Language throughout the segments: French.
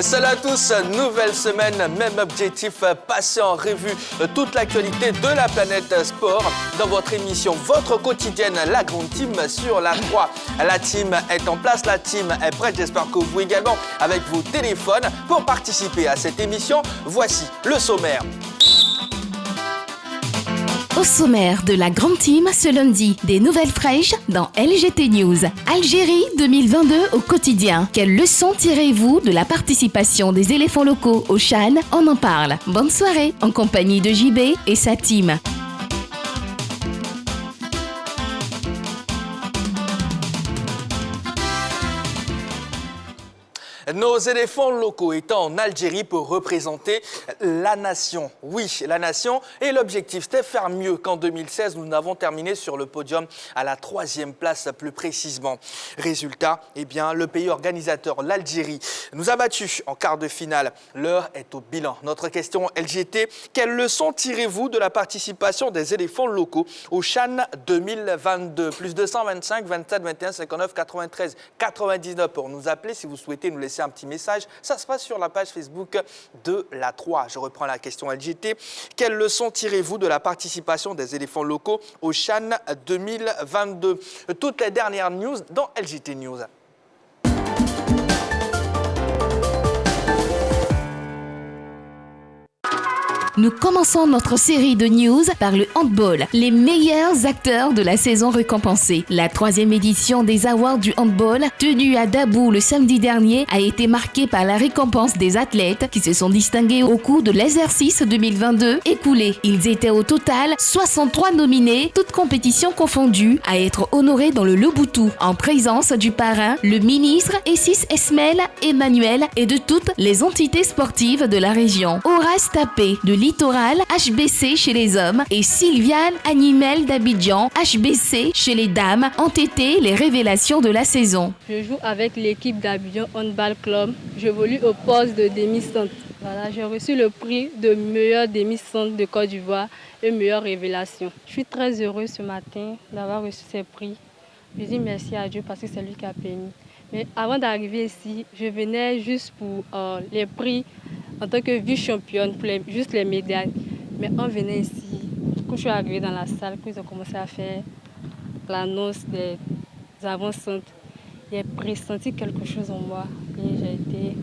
Salut à tous, nouvelle semaine, même objectif, passer en revue toute l'actualité de la planète sport dans votre émission, votre quotidienne, la grande team sur la 3. La team est en place, la team est prête, j'espère que vous également avec vos téléphones pour participer à cette émission. Voici le sommaire. Au sommaire de la grande team ce lundi, des nouvelles fraîches dans LGT News. Algérie 2022 au quotidien. Quelles leçons tirez-vous de la participation des éléphants locaux au CHAN? On en parle. Bonne soirée en compagnie de JB et sa team. Nos éléphants locaux étant en Algérie pour représenter la nation. Oui, la nation. Et l'objectif, c'était faire mieux qu'en 2016. Nous n'avons terminé sur le podium à la 3e place plus précisément. Résultat, eh bien, le pays organisateur, l'Algérie, nous a battus en quart de finale. L'heure est au bilan. Notre question LGT, quelles leçons tirez-vous de la participation des éléphants locaux au CHAN 2022? Plus 225, 27, 21, 59, 93, 99 pour nous appeler si vous souhaitez nous laisser un petit message. Ça se passe sur la page Facebook de la 3. Je reprends la question LGT. Quelles leçons tirez-vous de la participation des éléphants locaux au CHAN 2022? Toutes les dernières news dans LGT News. Nous commençons notre série de news par le handball. Les meilleurs acteurs de la saison récompensés. La 3e édition des Awards du handball, tenue à Dabou le samedi dernier, a été marquée par la récompense des athlètes qui se sont distingués au cours de l'exercice 2022 écoulé. Ils étaient au total 63 nominés, toutes compétitions confondues, à être honorés dans le Loboutou, en présence du parrain, le ministre Essis Esmel Emmanuel et de toutes les entités sportives de la région. Horace Tapé de Littoral, HBC chez les hommes, et Sylviane Animel d'Abidjan, HBC chez les dames, ont été les révélations de la saison. Je joue avec l'équipe d'Abidjan Handball Club. J'évolue au poste de demi-centre. Voilà, j'ai reçu le prix de meilleur demi-centre de Côte d'Ivoire et meilleure révélation. Je suis très heureuse ce matin d'avoir reçu ces prix. Je dis merci à Dieu parce que c'est lui qui a permis. Mais avant d'arriver ici, je venais juste pour les prix en tant que vice-championne, pour juste les médailles. Mais on venait ici, quand je suis arrivée dans la salle, quand ils ont commencé à faire l'annonce des avant-centres, j'ai pressenti quelque chose en moi et j'ai été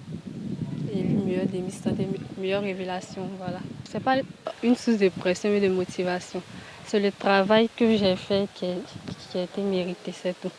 élue meilleure demi-centre et meilleure révélation. Voilà. Ce n'est pas une source de pression mais de motivation. C'est le travail que j'ai fait qui a été mérité, c'est tout.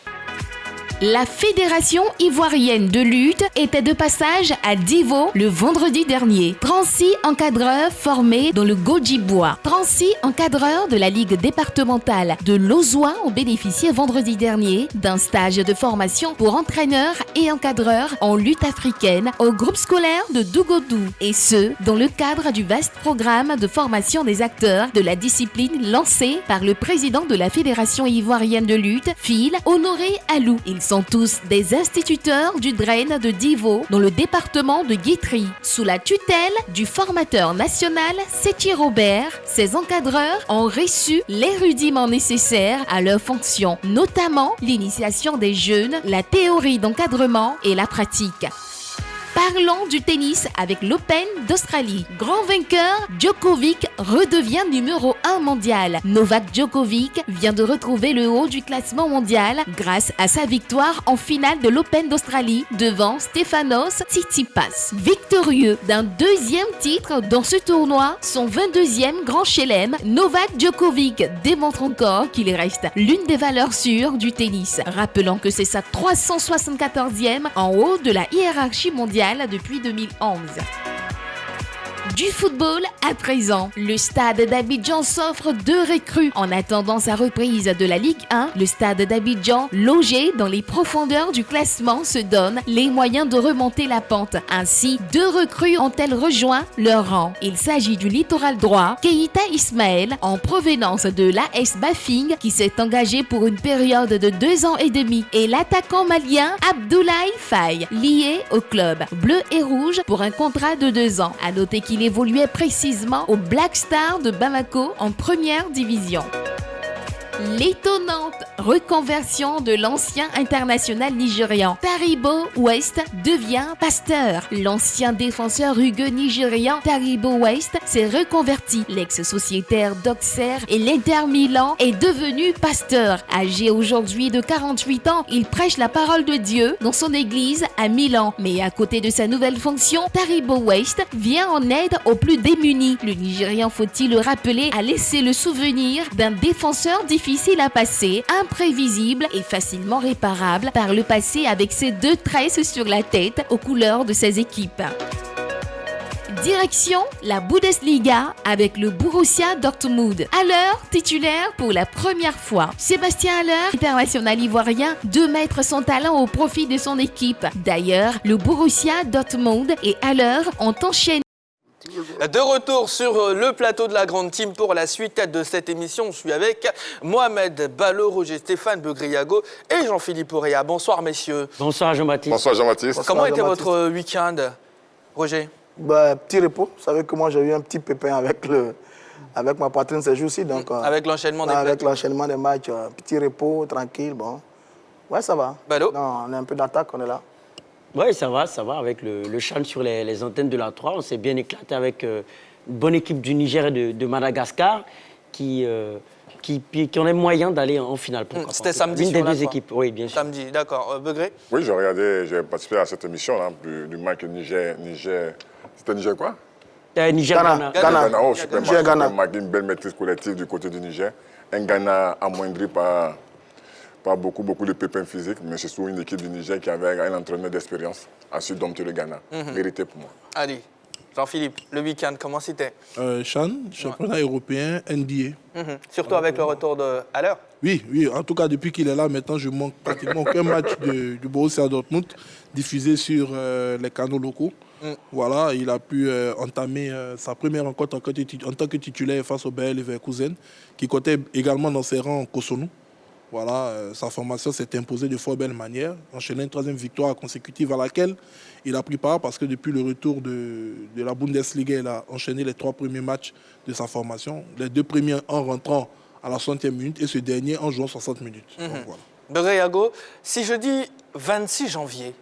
La Fédération ivoirienne de lutte était de passage à Divo le vendredi dernier. 36 encadreurs formés dans le Goji-Bois. 36 encadreurs de la Ligue départementale de Lozois ont bénéficié vendredi dernier d'un stage de formation pour entraîneurs et encadreurs en lutte africaine au groupe scolaire de Dougodou. Et ce, dans le cadre du vaste programme de formation des acteurs de la discipline lancé par le président de la Fédération ivoirienne de lutte, Phil Honoré Alou. Ils sont tous des instituteurs du Drain de Divo dans le département de Guitry. Sous la tutelle du formateur national Séti Robert, ces encadreurs ont reçu les rudiments nécessaires à leur fonction, notamment l'initiation des jeunes, la théorie d'encadrement et la pratique. Parlons du tennis avec l'Open d'Australie. Grand vainqueur, Djokovic redevient numéro 1 mondial. Novak Djokovic vient de retrouver le haut du classement mondial grâce à sa victoire en finale de l'Open d'Australie devant Stefanos Tsitsipas. Victorieux d'un 2e titre dans ce tournoi, son 22e Grand Chelem, Novak Djokovic démontre encore qu'il reste l'une des valeurs sûres du tennis. Rappelons que c'est sa 374e en haut de la hiérarchie mondiale depuis 2011. Du football à présent, le stade d'Abidjan s'offre 2 recrues. En attendant sa reprise de la Ligue 1, le stade d'Abidjan, logé dans les profondeurs du classement, se donne les moyens de remonter la pente. Ainsi, 2 recrues ont-elles rejoint leur rang. Il s'agit du littoral droit, Keïta Ismaël, en provenance de l'AS Bafing, qui s'est engagé pour une période de 2 ans et demi, et l'attaquant malien Abdoulaye Faye, lié au club bleu et rouge pour un contrat de 2 ans. À noter qu'il évoluait précisément au Black Star de Bamako en première division. L'étonnante reconversion de l'ancien international nigérian Taribo West devient pasteur. L'ancien défenseur rugueux nigérian Taribo West s'est reconverti. L'ex-sociétaire d'Auxerre et l'Inter Milan est devenu pasteur. Âgé aujourd'hui de 48 ans, il prêche la parole de Dieu dans son église à Milan. Mais à côté de sa nouvelle fonction, Taribo West vient en aide aux plus démunis. Le Nigérian, faut-il le rappeler, a laissé le souvenir d'un défenseur difficile à passer, imprévisible et facilement réparable par le passé avec ses 2 tresses sur la tête aux couleurs de ses équipes. Direction la Bundesliga avec le Borussia Dortmund. Haller titulaire pour la première fois. Sébastien Haller, international ivoirien, 2 mettre son talent au profit de son équipe. D'ailleurs, le Borussia Dortmund et Haller ont enchaîné. De retour sur le plateau de la Grande Team pour la suite de cette émission. Je suis avec Mohamed Ballot, Roger Stéphane Begriago et Jean-Philippe Auréa. Bonsoir messieurs. Bonsoir Jean-Baptiste. Bonsoir Jean-Baptiste. Comment était votre week-end, Roger? Petit repos. Vous savez que moi j'ai eu un petit pépin avec ma poitrine ces jours-ci. Avec l'enchaînement des matchs. Avec l'enchaînement des matchs. Petit repos, tranquille, bon. Ouais, ça va. Ballot? Non, on est un peu d'attaque, on est là. Oui, ça va. Avec le chant sur les antennes de la 3. On s'est bien éclaté avec une bonne équipe du Niger et de Madagascar qui ont les moyens d'aller en finale. C'était samedi Une sur des la 2 équipes, oui, bien sûr. Samedi, d'accord. Begré? Oui, j'ai participé à cette émission là, du match Niger. C'était Niger quoi? Niger-Ghana. Ghana. Oh, super match. Niger-Ghana. Super match, une belle maîtrise collective du côté du Niger. Un Ghana amoindri par beaucoup de pépins physiques, mais c'est surtout une équipe du Niger qui avait un entraîneur d'expérience à su dompter le Ghana. Mérité pour moi. Allez, Jean-Philippe, le week-end, comment c'était? Chan, championnat européen, NBA. Surtout avec le retour de Haller? Oui, en tout cas, depuis qu'il est là, maintenant, je manque pratiquement aucun match du Borussia Dortmund diffusé sur les canaux locaux. Voilà, il a pu entamer sa première rencontre en tant que titulaire face au Bayer Leverkusen, qui comptait également dans ses rangs Cotonou. Voilà, sa formation s'est imposée de fort belle manière, enchaînant une 3e victoire consécutive à laquelle il a pris part parce que depuis le retour de la Bundesliga, il a enchaîné les 3 premiers matchs de sa formation, les 2 premiers en rentrant à la 60e minute et ce dernier en jouant 60 minutes. Donc, voilà. Begriago, si je dis 26 janvier,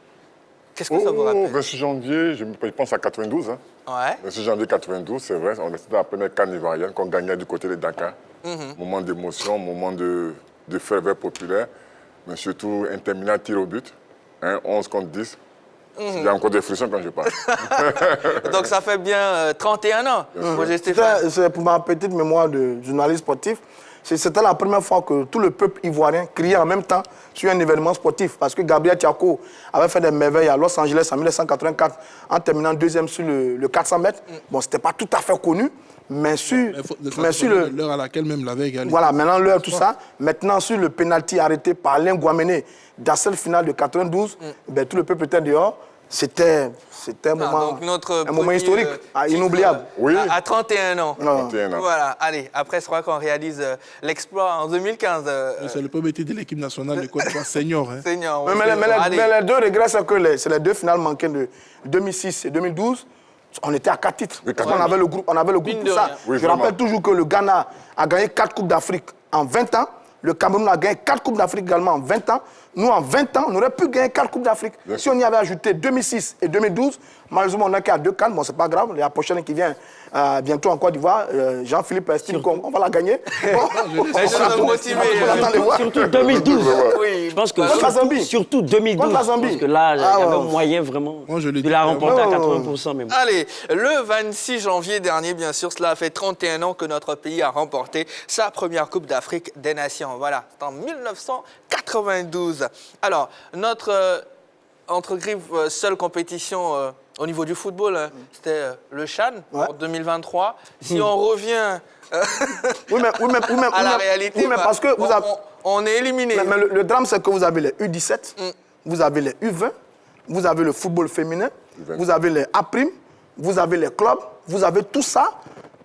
qu'est-ce que ça vous rappelle? 26 janvier, je pense à 92. Hein. Ouais. 26 janvier 92, c'est vrai, c'était la première CAN ivoirienne qu'on gagnait du côté de Dakar. Moment d'émotion, moment de ferveur populaire, mais surtout un terminal tir au but, 11 contre 10. Il y a encore des frissons quand je parle. Donc ça fait bien 31 ans, Roger Stéphane. C'est pour ma petite mémoire de journaliste sportif. C'était la première fois que tout le peuple ivoirien criait en même temps sur un événement sportif. Parce que Gabriel Thiako avait fait des merveilles à Los Angeles en 1984 en terminant 2e sur le 400 mètres. Bon, ce n'était pas tout à fait connu. Mais sur l'heure à laquelle même l'avait égalité. Voilà, maintenant l'heure, tout ça. Maintenant, sur le pénalty arrêté par Alain Guamené, dans cette finale de 92, ben, tout le peuple était dehors. C'était un moment historique, inoubliable. Oui. À 31 ans. 31 ans. Voilà, allez, après, je crois qu'on réalise l'exploit en 2015. C'est le premier titre de l'équipe nationale de Côte d'Ivoire senior. Senior, mais les 2 regrets, c'est que c'est les 2 finales manquées de 2006 et 2012. On était à 4 titres. Parce qu'on avait le groupe, pour ça. Oui, je rappelle toujours que le Ghana a gagné 4 Coupes d'Afrique en 20 ans. Le Cameroun a gagné 4 Coupes d'Afrique également en 20 ans. Nous, en 20 ans, on aurait pu gagner 4 Coupes d'Afrique. Si on y avait ajouté 2006 et 2012, malheureusement, on n'a qu'à 2 cannes. Bon, c'est pas grave. La prochaine qui vient bientôt en Côte d'Ivoire, Jean-Philippe estime qu'on va la gagner. Surtout 2012. Oui. Je pense que surtout 2012. Parce que là, il y avait moyen vraiment de la remporter à 80%. Même. Allez, le 26 janvier dernier, bien sûr, cela fait 31 ans que notre pays a remporté sa première Coupe d'Afrique des Nations. Voilà, c'est en 1992. Alors, notre entre griffes seule compétition au niveau du football, c'était le CHAN en 2023. Si on revient à la réalité, parce que on est éliminé. Mais le drame, c'est que vous avez les U17, vous avez les U20, vous avez le football féminin, vous avez les A', vous avez les clubs, vous avez tout ça.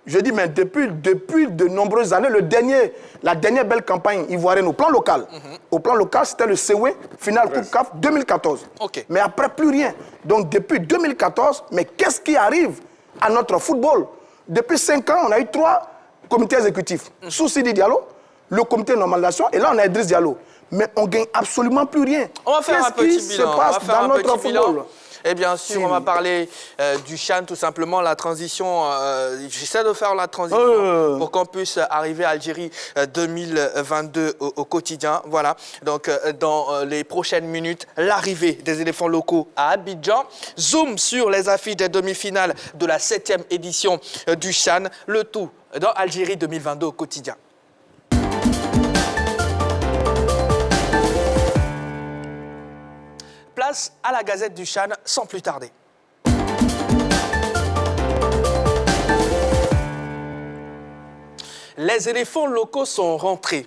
Je dis, mais depuis de nombreuses années, la dernière belle campagne ivoirienne au plan local, c'était le CEWE, finale Coupe CAF 2014. Okay. Mais après, plus rien. Donc, depuis 2014, mais qu'est-ce qui arrive à notre football? Depuis 5 ans, on a eu 3 comités exécutifs. Sous Sidi Diallo, le comité de normalisation, et là, on a Idriss Diallo. Mais on ne gagne absolument plus rien. On va faire un petit bilan. Qu'est-ce qui se passe dans notre football? Et bien sûr, on va parler du CHAN, tout simplement, la transition. J'essaie de faire la transition pour qu'on puisse arriver à Algérie 2022 au quotidien. Voilà, donc dans les prochaines minutes, l'arrivée des éléphants locaux à Abidjan. Zoom sur les affiches des demi-finales de la 7e édition du CHAN. Le tout dans Algérie 2022 au quotidien. Place à la Gazette du CHAN sans plus tarder. Les éléphants locaux sont rentrés.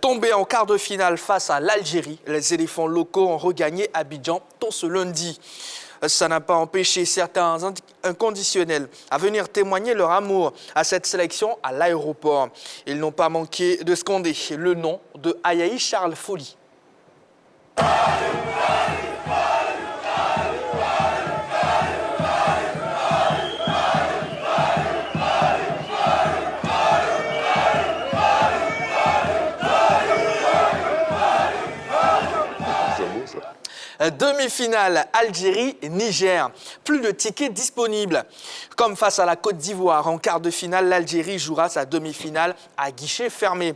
Tombés en quart de finale face à l'Algérie, les éléphants locaux ont regagné Abidjan tôt ce lundi. Ça n'a pas empêché certains inconditionnels à venir témoigner leur amour à cette sélection à l'aéroport. Ils n'ont pas manqué de scander le nom de Ayaï Charles Folly. Demi-finale Algérie-Niger. Plus de tickets disponibles. Comme face à la Côte d'Ivoire, en quart de finale, l'Algérie jouera sa demi-finale à guichet fermé.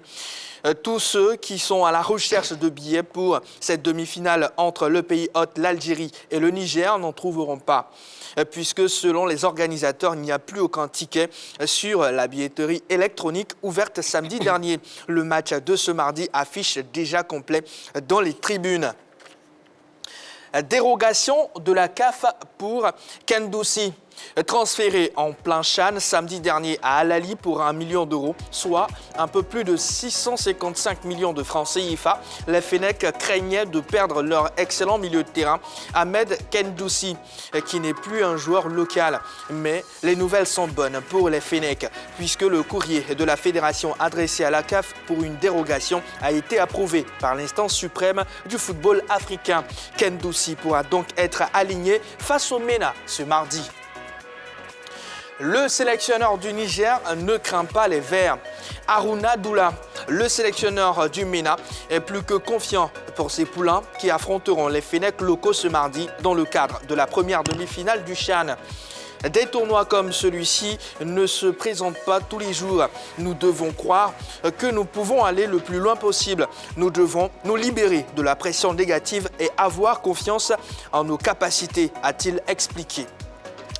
Tous ceux qui sont à la recherche de billets pour cette demi-finale entre le pays hôte, l'Algérie et le Niger n'en trouveront pas. Puisque selon les organisateurs, il n'y a plus aucun ticket sur la billetterie électronique ouverte samedi dernier. Le match de ce mardi affiche déjà complet dans les tribunes. Dérogation de la CAF pour Kendoussi. Transféré en plein CHAN samedi dernier à Al-Ahly pour 1 million d'euros, soit un peu plus de 655 millions de francs CFA, les Fennecs craignaient de perdre leur excellent milieu de terrain, Ahmed Kendoussi, qui n'est plus un joueur local. Mais les nouvelles sont bonnes pour les Fennecs, puisque le courrier de la fédération adressé à la CAF pour une dérogation a été approuvé par l'instance suprême du football africain. Kendoussi pourra donc être aligné face au MENA ce mardi. Le sélectionneur du Niger ne craint pas les Verts. Harouna Doula, le sélectionneur du MENA, est plus que confiant pour ses poulains qui affronteront les Fennecs locaux ce mardi dans le cadre de la première demi-finale du CHAN. Des tournois comme celui-ci ne se présentent pas tous les jours. Nous devons croire que nous pouvons aller le plus loin possible. Nous devons nous libérer de la pression négative et avoir confiance en nos capacités, a-t-il expliqué.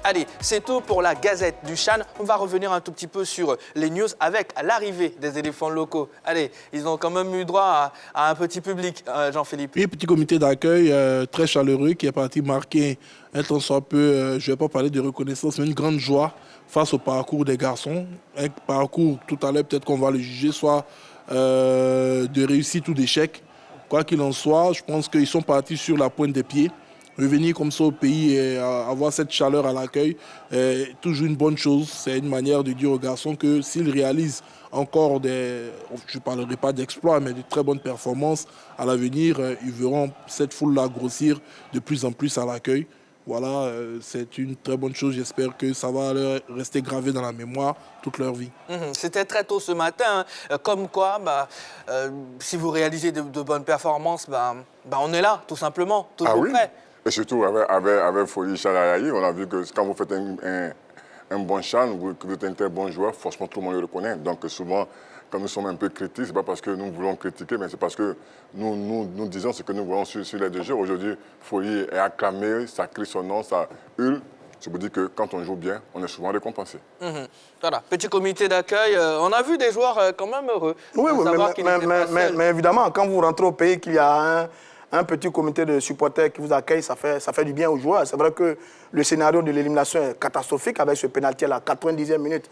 Allez, c'est tout pour la Gazette du CHAN. On va revenir un tout petit peu sur les news avec l'arrivée des éléphants locaux. Allez, ils ont quand même eu droit à un petit public, Jean-Philippe. Oui, petit comité d'accueil très chaleureux qui est parti marquer un tant soit peu, je ne vais pas parler de reconnaissance, mais une grande joie face au parcours des garçons. Un parcours, tout à l'heure, peut-être qu'on va le juger, soit de réussite ou d'échec. Quoi qu'il en soit, je pense qu'ils sont partis sur la pointe des pieds. Revenir comme ça au pays et avoir cette chaleur à l'accueil est toujours une bonne chose. C'est une manière de dire aux garçons que s'ils réalisent encore je ne parlerai pas d'exploits, mais de très bonnes performances à l'avenir, ils verront cette foule-là grossir de plus en plus à l'accueil. Voilà, c'est une très bonne chose. J'espère que ça va leur rester gravé dans la mémoire toute leur vie. C'était très tôt ce matin. Comme quoi, si vous réalisez de bonnes performances, on est là, tout simplement, toujours prêt. Et surtout, avec Folly Chalayaï, on a vu que quand vous faites un bon CHAN, que vous êtes un très bon joueur, forcément tout le monde le reconnaît. Donc souvent, quand nous sommes un peu critiques, ce n'est pas parce que nous voulons critiquer, mais c'est parce que nous disons ce que nous voulons sur les deux jeux. Aujourd'hui, Folly est acclamé, ça crie son nom, ça hurle. Je vous dis que quand on joue bien, on est souvent récompensé. Voilà, petit comité d'accueil. On a vu des joueurs quand même heureux. Oui, mais évidemment, quand vous rentrez au pays, qu'il y a un petit comité de supporters qui vous accueille, ça fait du bien aux joueurs. C'est vrai que le scénario de l'élimination est catastrophique avec ce pénalty à la 90e minute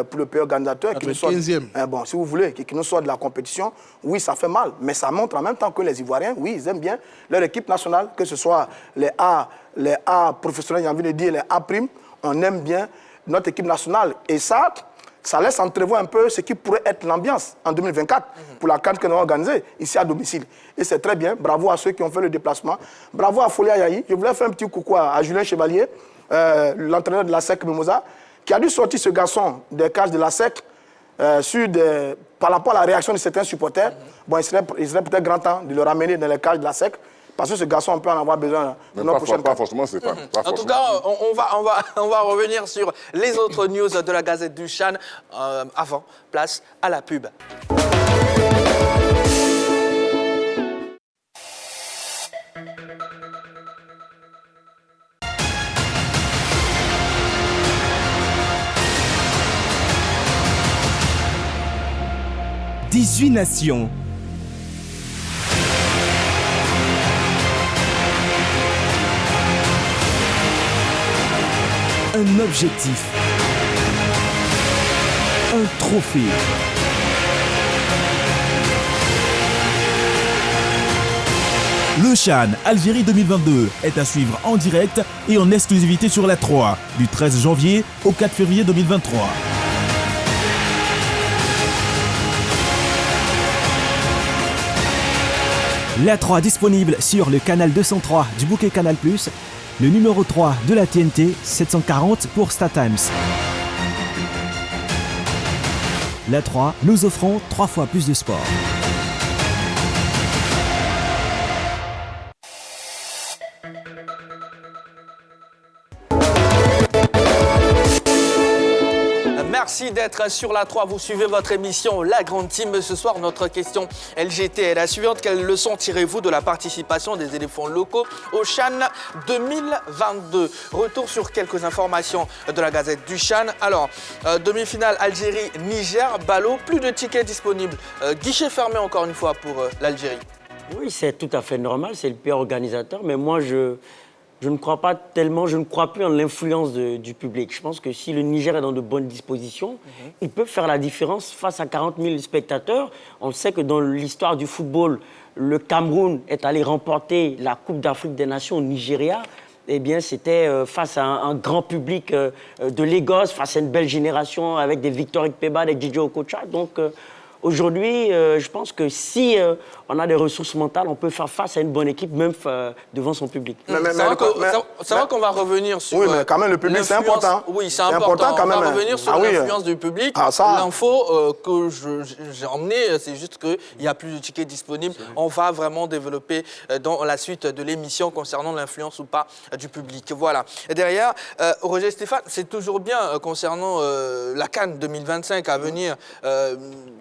pour le pays organisateur. 95e. Bon, si vous voulez, qui nous sort de la compétition, oui, ça fait mal. Mais ça montre en même temps que les Ivoiriens, oui, ils aiment bien leur équipe nationale, que ce soit les A professionnels, j'ai envie de dire les A', on aime bien notre équipe nationale. Et ça laisse entrevoir un peu ce qui pourrait être l'ambiance en 2024 pour la CAN que nous avons organisée ici à domicile. Et c'est très bien. Bravo à ceux qui ont fait le déplacement. Bravo à Folly Ayaï. Je voulais faire un petit coucou à Julien Chevalier, l'entraîneur de la SEC Mimosa, qui a dû sortir ce garçon des cages de la SEC par rapport à la réaction de certains supporters, bon, il serait peut-être grand temps de le ramener dans les cages de la SEC. Parce que ce garçon, on peut en avoir besoin pour notre prochaine pas forcément, Stéphane. En tout cas, on va revenir sur les autres news de la Gazette du Chan. Avant, place à la pub. « 18 nations. Un objectif. Un trophée. Le CHAN Algérie 2022 est à suivre en direct et en exclusivité sur la 3 du 13 janvier au 4 février 2023. La 3 disponible sur le canal 203 du bouquet Canal+, le numéro 3 de la TNT 740 pour StarTimes. La 3, nous offrons 3 fois plus de sport. Merci d'être sur la 3. Vous suivez votre émission La Grande Team. Ce soir, notre question LGT est la suivante. Quelle leçon tirez-vous de la participation des éléphants locaux au CHAN 2022? Retour sur quelques informations de la Gazette du CHAN. Alors, demi-finale Algérie-Niger, ballot, plus de tickets disponibles. Guichet fermé encore une fois pour l'Algérie. Oui, c'est tout à fait normal. C'est le pays organisateur. Mais moi, je ne crois pas tellement, je ne crois plus en l'influence du public. Je pense que si le Niger est dans de bonnes dispositions, il peut faire la différence face à 40 000 spectateurs. On sait que dans l'histoire du football, le Cameroun est allé remporter la Coupe d'Afrique des Nations au Nigeria. Eh bien, c'était face à un grand public de Lagos, face à une belle génération avec des Victor Ikpeba, des Djidjo Okocha. Donc, aujourd'hui, je pense que si on a des ressources mentales, on peut faire face à une bonne équipe, même devant son public. C'est vrai qu'on va revenir sur. Oui, mais quand même, le public, c'est important. Oui, c'est important. Quand même. On va revenir sur l'influence du public. L'info que j'ai emmenée, c'est juste qu'il n'y a plus de tickets disponibles. On va vraiment développer dans la suite de l'émission concernant l'influence ou pas du public. Voilà. Et derrière, Roger Stéphane, c'est toujours bien concernant la CAN 2025 à venir.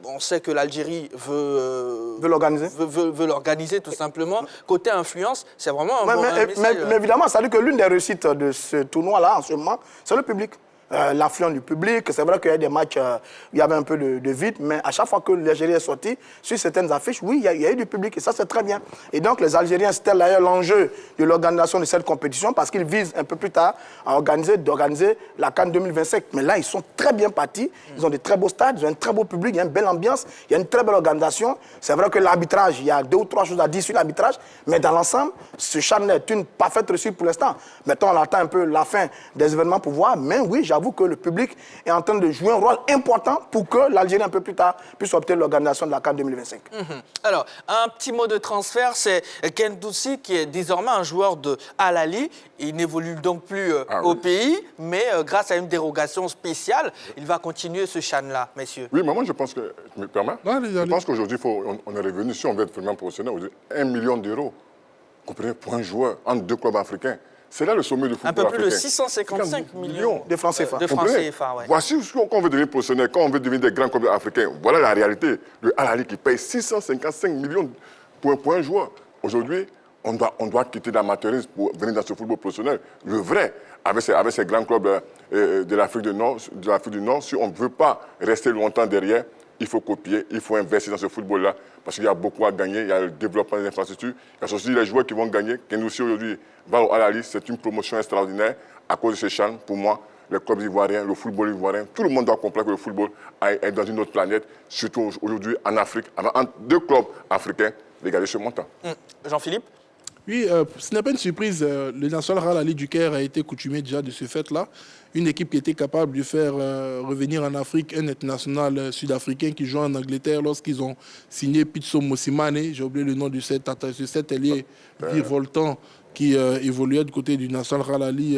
On sait que l'Algérie veut l'organiser tout simplement. Côté influence, c'est vraiment un bon message. Mais évidemment, ça veut dire que l'une des réussites de ce tournoi-là, en ce moment, c'est le public. L'affluence du public, c'est vrai qu'il y a des matchs où il y avait un peu de vide, mais à chaque fois que l'Algérie est sortie, sur certaines affiches, oui, il y a eu du public, et ça, c'est très bien. Et donc, les Algériens, c'était d'ailleurs l'enjeu de l'organisation de cette compétition, parce qu'ils visent un peu plus tard à d'organiser la CAN 2025. Mais là, ils sont très bien partis, ils ont de très beaux stades, ils ont un très beau public, il y a une belle ambiance, il y a une très belle organisation. C'est vrai que l'arbitrage, il y a 2 ou 3 choses à dire sur l'arbitrage, mais dans l'ensemble, ce CHAN est une parfaite réussite pour l'instant. Maintenant, on attend un peu la fin des événements pour voir, mais oui, j'avoue que le public est en train de jouer un rôle important pour que l'Algérie, un peu plus tard, puisse obtenir l'organisation de la CAN 2025. Alors, un petit mot de transfert, c'est Ken Doussi, qui est désormais un joueur de Al Ahly. Il n'évolue donc plus au pays, mais grâce à une dérogation spéciale, il va continuer ce CHAN-là, messieurs. Oui, mais moi, je pense que, je me permets, je pense qu'aujourd'hui, on est revenu, si on veut être vraiment professionnel, aujourd'hui, 1 million d'euros, comprenez, pour un joueur entre 2 clubs africains. C'est là le sommet du football africain. Un peu plus de 655 millions de francs CFA. Ouais. Voici ce qu'on veut devenir professionnel, quand on veut devenir des grands clubs africains. Voilà la réalité. Le Al Ahly qui paye 655 millions pour un joueur. Aujourd'hui, on doit quitter l'amateurisme pour venir dans ce football professionnel. Le vrai, avec ces grands clubs de l'Afrique du Nord, si on ne veut pas rester longtemps derrière, il faut copier, il faut investir dans ce football-là, parce qu'il y a beaucoup à gagner, il y a le développement des infrastructures, il y a aussi les joueurs qui vont gagner. Kendoussi aujourd'hui va au Al Ahly, c'est une promotion extraordinaire à cause de ces CHAN. Pour moi, les clubs ivoiriens, le football ivoirien, tout le monde doit comprendre que le football est dans une autre planète, surtout aujourd'hui en Afrique, avec 2 clubs africains, regardez ce montant. Jean-Philippe? Oui, ce n'est pas une surprise. Le National Al Ahly du Caire a été coutumé déjà de ce fait-là. Une équipe qui était capable de faire revenir en Afrique un international sud-africain qui joue en Angleterre lorsqu'ils ont signé Pitso Mosimane. J'ai oublié le nom de cet ailier virevoltant qui évoluait du côté du National Rallye.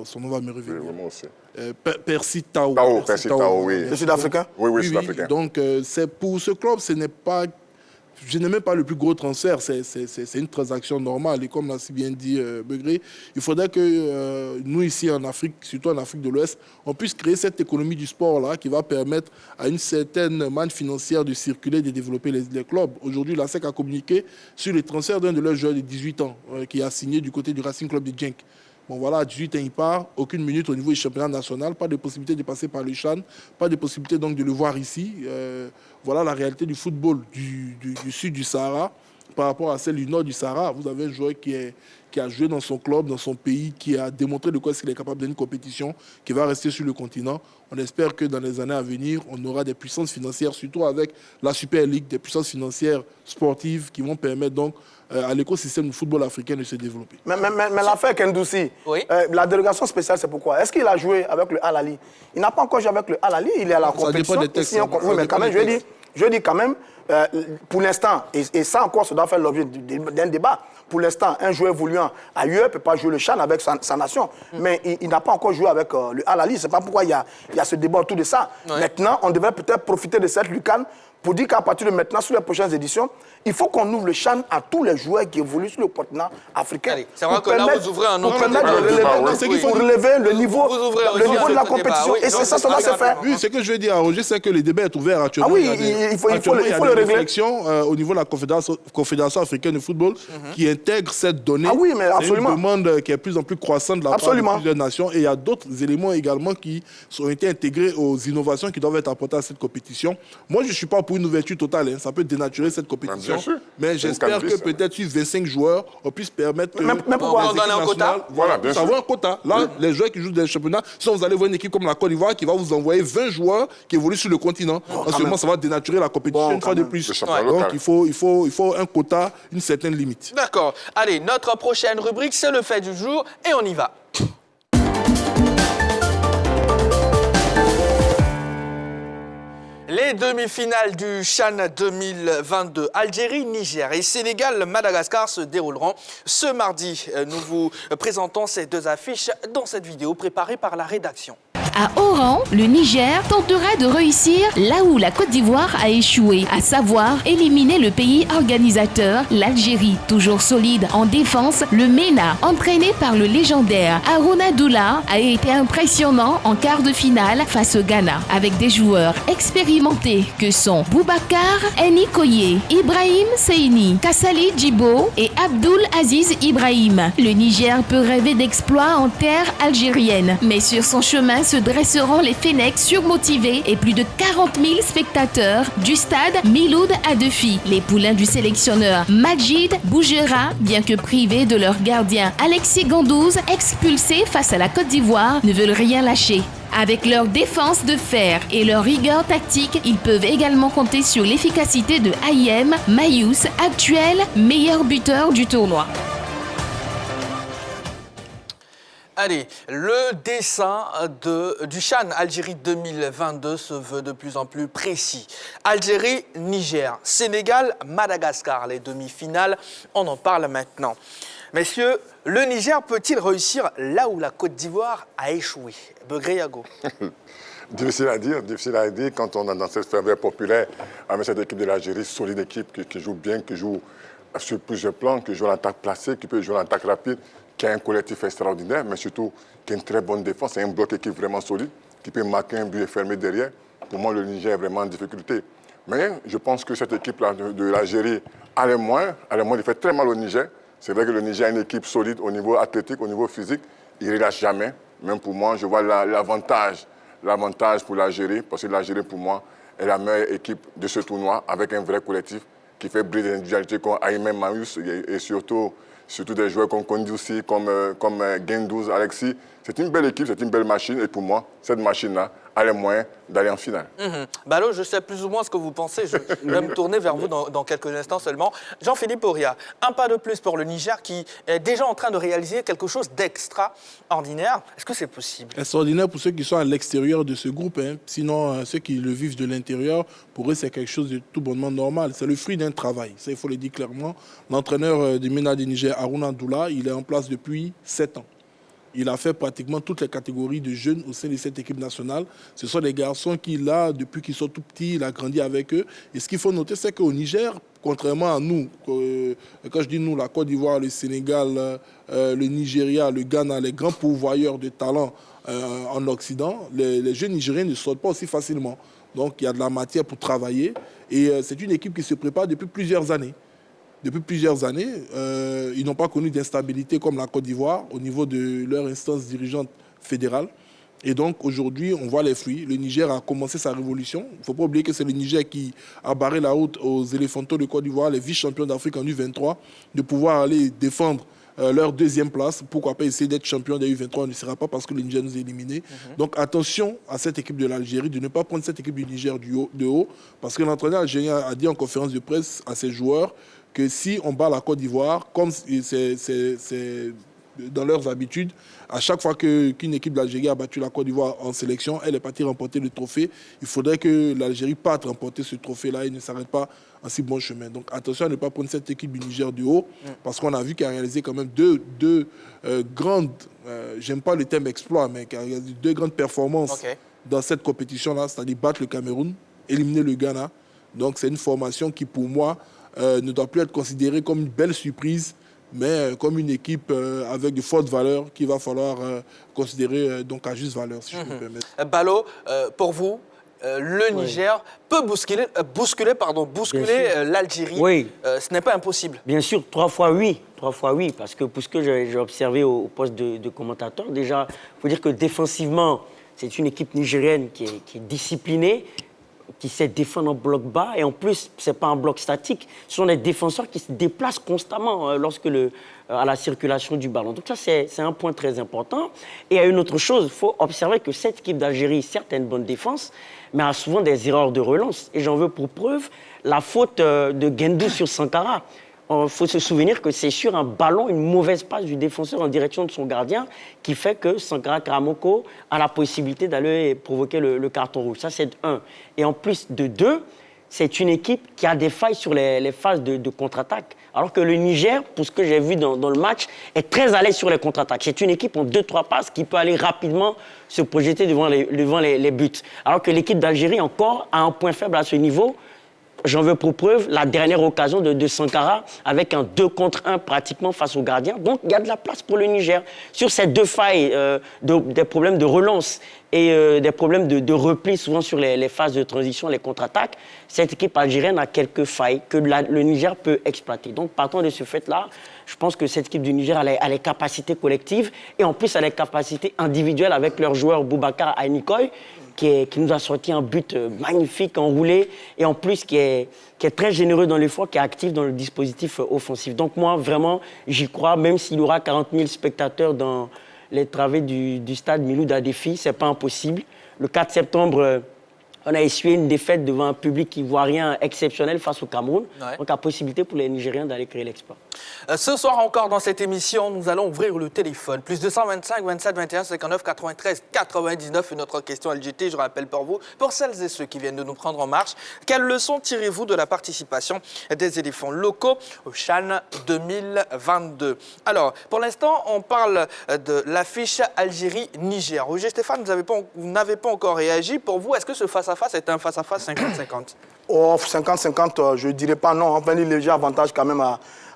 Son nom va me revenir. Oui, moi aussi. Percy Tau. Percy Tau, oui. Le Sud-Africain? Oui, Sud-Africain. Donc, pour ce club, ce n'est pas... Je n'ai même pas le plus gros transfert, c'est une transaction normale. Et comme l'a si bien dit Begré, il faudrait que nous, ici en Afrique, surtout en Afrique de l'Ouest, on puisse créer cette économie du sport-là qui va permettre à une certaine manne financière de circuler, de développer les clubs. Aujourd'hui, la SEC a communiqué sur le transfert d'un de leurs joueurs de 18 ans qui a signé du côté du Racing Club de Genk. Bon voilà, à 18 ans, il part, aucune minute au niveau du championnat national, pas de possibilité de passer par le CHAN, pas de possibilité donc de le voir ici. Voilà la réalité du football du sud du Sahara par rapport à celle du nord du Sahara. Vous avez un joueur qui a joué dans son club, dans son pays, qui a démontré de quoi il est capable d'une compétition, qui va rester sur le continent. On espère que dans les années à venir, on aura des puissances financières, surtout avec la Super League, des puissances financières sportives qui vont permettre donc à l'écosystème du football africain de se développer. Mais l'affaire Kendoussi, oui. La délégation spéciale, c'est pourquoi? Est-ce qu'il a joué avec le Al-Ali? Il n'a pas encore joué avec le Al-Ali, il est à la compétition. Ça dépend des textes. Oui, mais quand même, je dis quand même, pour l'instant, et ça encore, ça doit faire l'objet d'un débat. Pour l'instant, un joueur évoluant ailleurs ne peut pas jouer le CHAN avec sa nation. Mais il n'a pas encore joué avec le Al-Ali. C'est pas pourquoi il y a ce débat autour de ça. Ouais. Maintenant, on devrait peut-être profiter de cette lucane pour dire qu'à partir de maintenant, sur les prochaines éditions, il faut qu'on ouvre le CHAN à tous les joueurs qui évoluent sur le continent africain. C'est vrai que là, vous ouvrez un autre débat. Pour relever le niveau de la compétition. Oui. Et c'est ça doit se faire. Oui, ce que je veux dire à Roger, c'est que le débat est ouvert actuellement. Ah oui, il faut le régler. Il y a des réflexions au niveau de la Confédération africaine de football qui intègre cette donnée. Ah oui, mais absolument. C'est une demande qui est de plus en plus croissante de la part de plusieurs nations. Et il y a d'autres éléments également qui ont été intégrés aux innovations qui doivent être apportées à cette compétition. Moi, je ne suis pas pour une ouverture totale. Ça peut dénaturer cette compétition. Mais j'espère que peut-être sur 25 joueurs, on puisse permettre... Mais pourquoi on donne un quota? Voilà, bien sûr. Ça va un quota. Là, les joueurs qui jouent dans les championnats, si vous allez voir une équipe comme la Côte d'Ivoire qui va vous envoyer 20 joueurs qui évoluent sur le continent, en ce moment, ça va dénaturer la compétition une fois de plus. Donc, il faut un quota, une certaine limite. D'accord. Allez, notre prochaine rubrique, c'est le fait du jour et on y va. Les demi-finales du CHAN 2022, Algérie, Niger et Sénégal, Madagascar se dérouleront ce mardi. Nous vous présentons ces deux affiches dans cette vidéo préparée par la rédaction. À Oran, le Niger tentera de réussir là où la Côte d'Ivoire a échoué, à savoir éliminer le pays organisateur, l'Algérie. Toujours solide en défense, le MENA, entraîné par le légendaire Harouna Doula, a été impressionnant en quart de finale face au Ghana, avec des joueurs expérimentés que sont Boubacar Enikoye, Ibrahim Seini, Kassali Djibo et Abdul Aziz Ibrahim. Le Niger peut rêver d'exploits en terre algérienne, mais sur son chemin se dresseront les Fennecs surmotivés et plus de 40 000 spectateurs du stade Miloud Adefi. Les poulains du sélectionneur Majid Bougera, bien que privés de leur gardien Alexis Gandouze, expulsés face à la Côte d'Ivoire, ne veulent rien lâcher. Avec leur défense de fer et leur rigueur tactique, ils peuvent également compter sur l'efficacité de Ayem Mayous, actuel meilleur buteur du tournoi. Allez, le dessin du CHAN Algérie 2022 se veut de plus en plus précis. Algérie, Niger, Sénégal, Madagascar, les demi-finales, on en parle maintenant. Messieurs, le Niger peut-il réussir là où la Côte d'Ivoire a échoué? Begré Yago. Difficile à dire quand on est dans cette ferveur populaire avec cette équipe de l'Algérie, solide équipe qui joue bien, qui joue sur plusieurs plans, qui joue en attaque placée, qui peut jouer en attaque rapide, qui a un collectif extraordinaire, mais surtout qui a une très bonne défense et un bloc équipe vraiment solide, qui peut marquer un but et fermer derrière. Pour moi, le Niger est vraiment en difficulté. Mais je pense que cette équipe-là de l'Algérie a les moyens de faire très mal au Niger. C'est vrai que le Niger a une équipe solide au niveau athlétique, au niveau physique. Il ne relâche jamais. Même pour moi, je vois l'avantage pour l'Algérie, parce que l'Algérie, pour moi, est la meilleure équipe de ce tournoi, avec un vrai collectif qui fait briller des individualités comme Aymen Mayous et surtout des joueurs comme Kondoussi, comme Gendouzi, Alexis. C'est une belle équipe, c'est une belle machine. Et pour moi, cette machine-là a les moyens d'aller en finale. Balo, je sais plus ou moins ce que vous pensez. Je vais me tourner vers vous dans quelques instants seulement. Jean-Philippe Oria, un pas de plus pour le Niger qui est déjà en train de réaliser quelque chose d'extraordinaire. Est-ce que c'est possible? Extraordinaire pour ceux qui sont à l'extérieur de ce groupe. Sinon, ceux qui le vivent de l'intérieur, pour eux, c'est quelque chose de tout bonnement normal. C'est le fruit d'un travail. Ça, il faut le dire clairement. L'entraîneur du MENA du Niger, Haruna Ndoula, il est en place depuis 7 ans. Il a fait pratiquement toutes les catégories de jeunes au sein de cette équipe nationale. Ce sont des garçons qui, là, depuis qu'ils sont tout petits, il a grandi avec eux. Et ce qu'il faut noter, c'est qu'au Niger, contrairement à nous, quand je dis nous, la Côte d'Ivoire, le Sénégal, le Nigeria, le Ghana, les grands pourvoyeurs de talent en Occident, les jeunes Nigériens ne sortent pas aussi facilement. Donc, il y a de la matière pour travailler. Et c'est une équipe qui se prépare depuis plusieurs années. Depuis plusieurs années, ils n'ont pas connu d'instabilité comme la Côte d'Ivoire au niveau de leur instance dirigeante fédérale. Et donc aujourd'hui, on voit les fruits. Le Niger a commencé sa révolution. Il ne faut pas oublier que c'est le Niger qui a barré la route aux éléphantaux de Côte d'Ivoire, les vice-champions d'Afrique en U23, de pouvoir aller défendre leur deuxième place. Pourquoi pas essayer d'être champion des U23? On ne sera pas parce que le Niger nous a éliminés. Donc attention à cette équipe de l'Algérie, de ne pas prendre cette équipe du Niger de haut, parce que l'entraîneur algérien a dit en conférence de presse à ses joueurs que si on bat la Côte d'Ivoire, comme c'est dans leurs habitudes, à chaque fois qu'une équipe d'Algérie a battu la Côte d'Ivoire en sélection, elle est partie remporter le trophée. Il faudrait que l'Algérie parte remporter ce trophée-là et ne s'arrête pas en si bon chemin. Donc attention à ne pas prendre cette équipe du Niger du haut, parce qu'on a vu qu'elle a réalisé quand même deux grandes, j'aime pas le terme exploit, mais qu'elle a réalisé 2 grandes performances dans cette compétition-là, c'est-à-dire battre le Cameroun, éliminer le Ghana. Donc c'est une formation qui, pour moi, ne doit plus être considérée comme une belle surprise, mais comme une équipe avec de fortes valeurs qu'il va falloir considérer donc à juste valeur, si je peux me permettre. Balo, pour vous, le Niger peut bousculer l'Algérie. Oui. Ce n'est pas impossible. Bien sûr, 3 fois oui, parce que pour ce que j'ai observé au poste de commentateur, déjà, il faut dire que défensivement, c'est une équipe nigérienne qui est disciplinée, qui sait défendre en bloc bas, et en plus, ce n'est pas un bloc statique, ce sont des défenseurs qui se déplacent constamment à la circulation du ballon. Donc ça, c'est un point très important. Et il y a une autre chose, il faut observer que cette équipe d'Algérie, certes, a une bonne défense, mais a souvent des erreurs de relance. Et j'en veux pour preuve la faute de Guendou sur Sankara. Il faut se souvenir que c'est sur un ballon, une mauvaise passe du défenseur en direction de son gardien qui fait que Sankara Karamoko a la possibilité d'aller provoquer le carton rouge. Ça, c'est 1. Et en plus de 2, c'est une équipe qui a des failles sur les phases de contre-attaque. Alors que le Niger, pour ce que j'ai vu dans le match, est très à l'aise sur les contre-attaques. C'est une équipe en 2-3 passes qui peut aller rapidement se projeter devant les buts. Alors que l'équipe d'Algérie, encore, a un point faible à ce niveau. J'en veux pour preuve la dernière occasion de Sankara avec un 2 contre 1 pratiquement face au gardien. Donc, il y a de la place pour le Niger. Sur ces 2 failles, des problèmes de relance et des problèmes de repli, souvent sur les phases de transition, les contre-attaques, cette équipe algérienne a quelques failles que le Niger peut exploiter. Donc, partant de ce fait-là, je pense que cette équipe du Niger a les capacités collectives et en plus, elle a les capacités individuelles avec leur joueur Boubacar Ainikoy, qui nous a sorti un but magnifique, enroulé, et en plus qui est très généreux dans l'effort, qui est actif dans le dispositif offensif. Donc moi, vraiment, j'y crois, même s'il y aura 40 000 spectateurs dans les travées du stade Milou Dadéfi, ce n'est pas impossible. Le 4 septembre, on a essuyé une défaite devant un public ivoirien exceptionnel face au Cameroun. Ouais. Donc, la possibilité pour les Nigériens d'aller créer l'exploit. Ce soir encore, dans cette émission, nous allons ouvrir le téléphone. Plus 225 27 21 59 93 99. Une autre question LGT, je rappelle pour vous. Pour celles et ceux qui viennent de nous prendre en marche, quelles leçons tirez-vous de la participation des éléphants locaux au CHAN 2022? Alors, pour l'instant, on parle de l'affiche Algérie-Niger. Roger Stéphane, vous n'avez pas encore réagi. Pour vous, est-ce que ce face-à-face est un face-à-face 50-50? Oh, 50-50, je ne dirais pas non. Enfin, il y a léger avantage quand même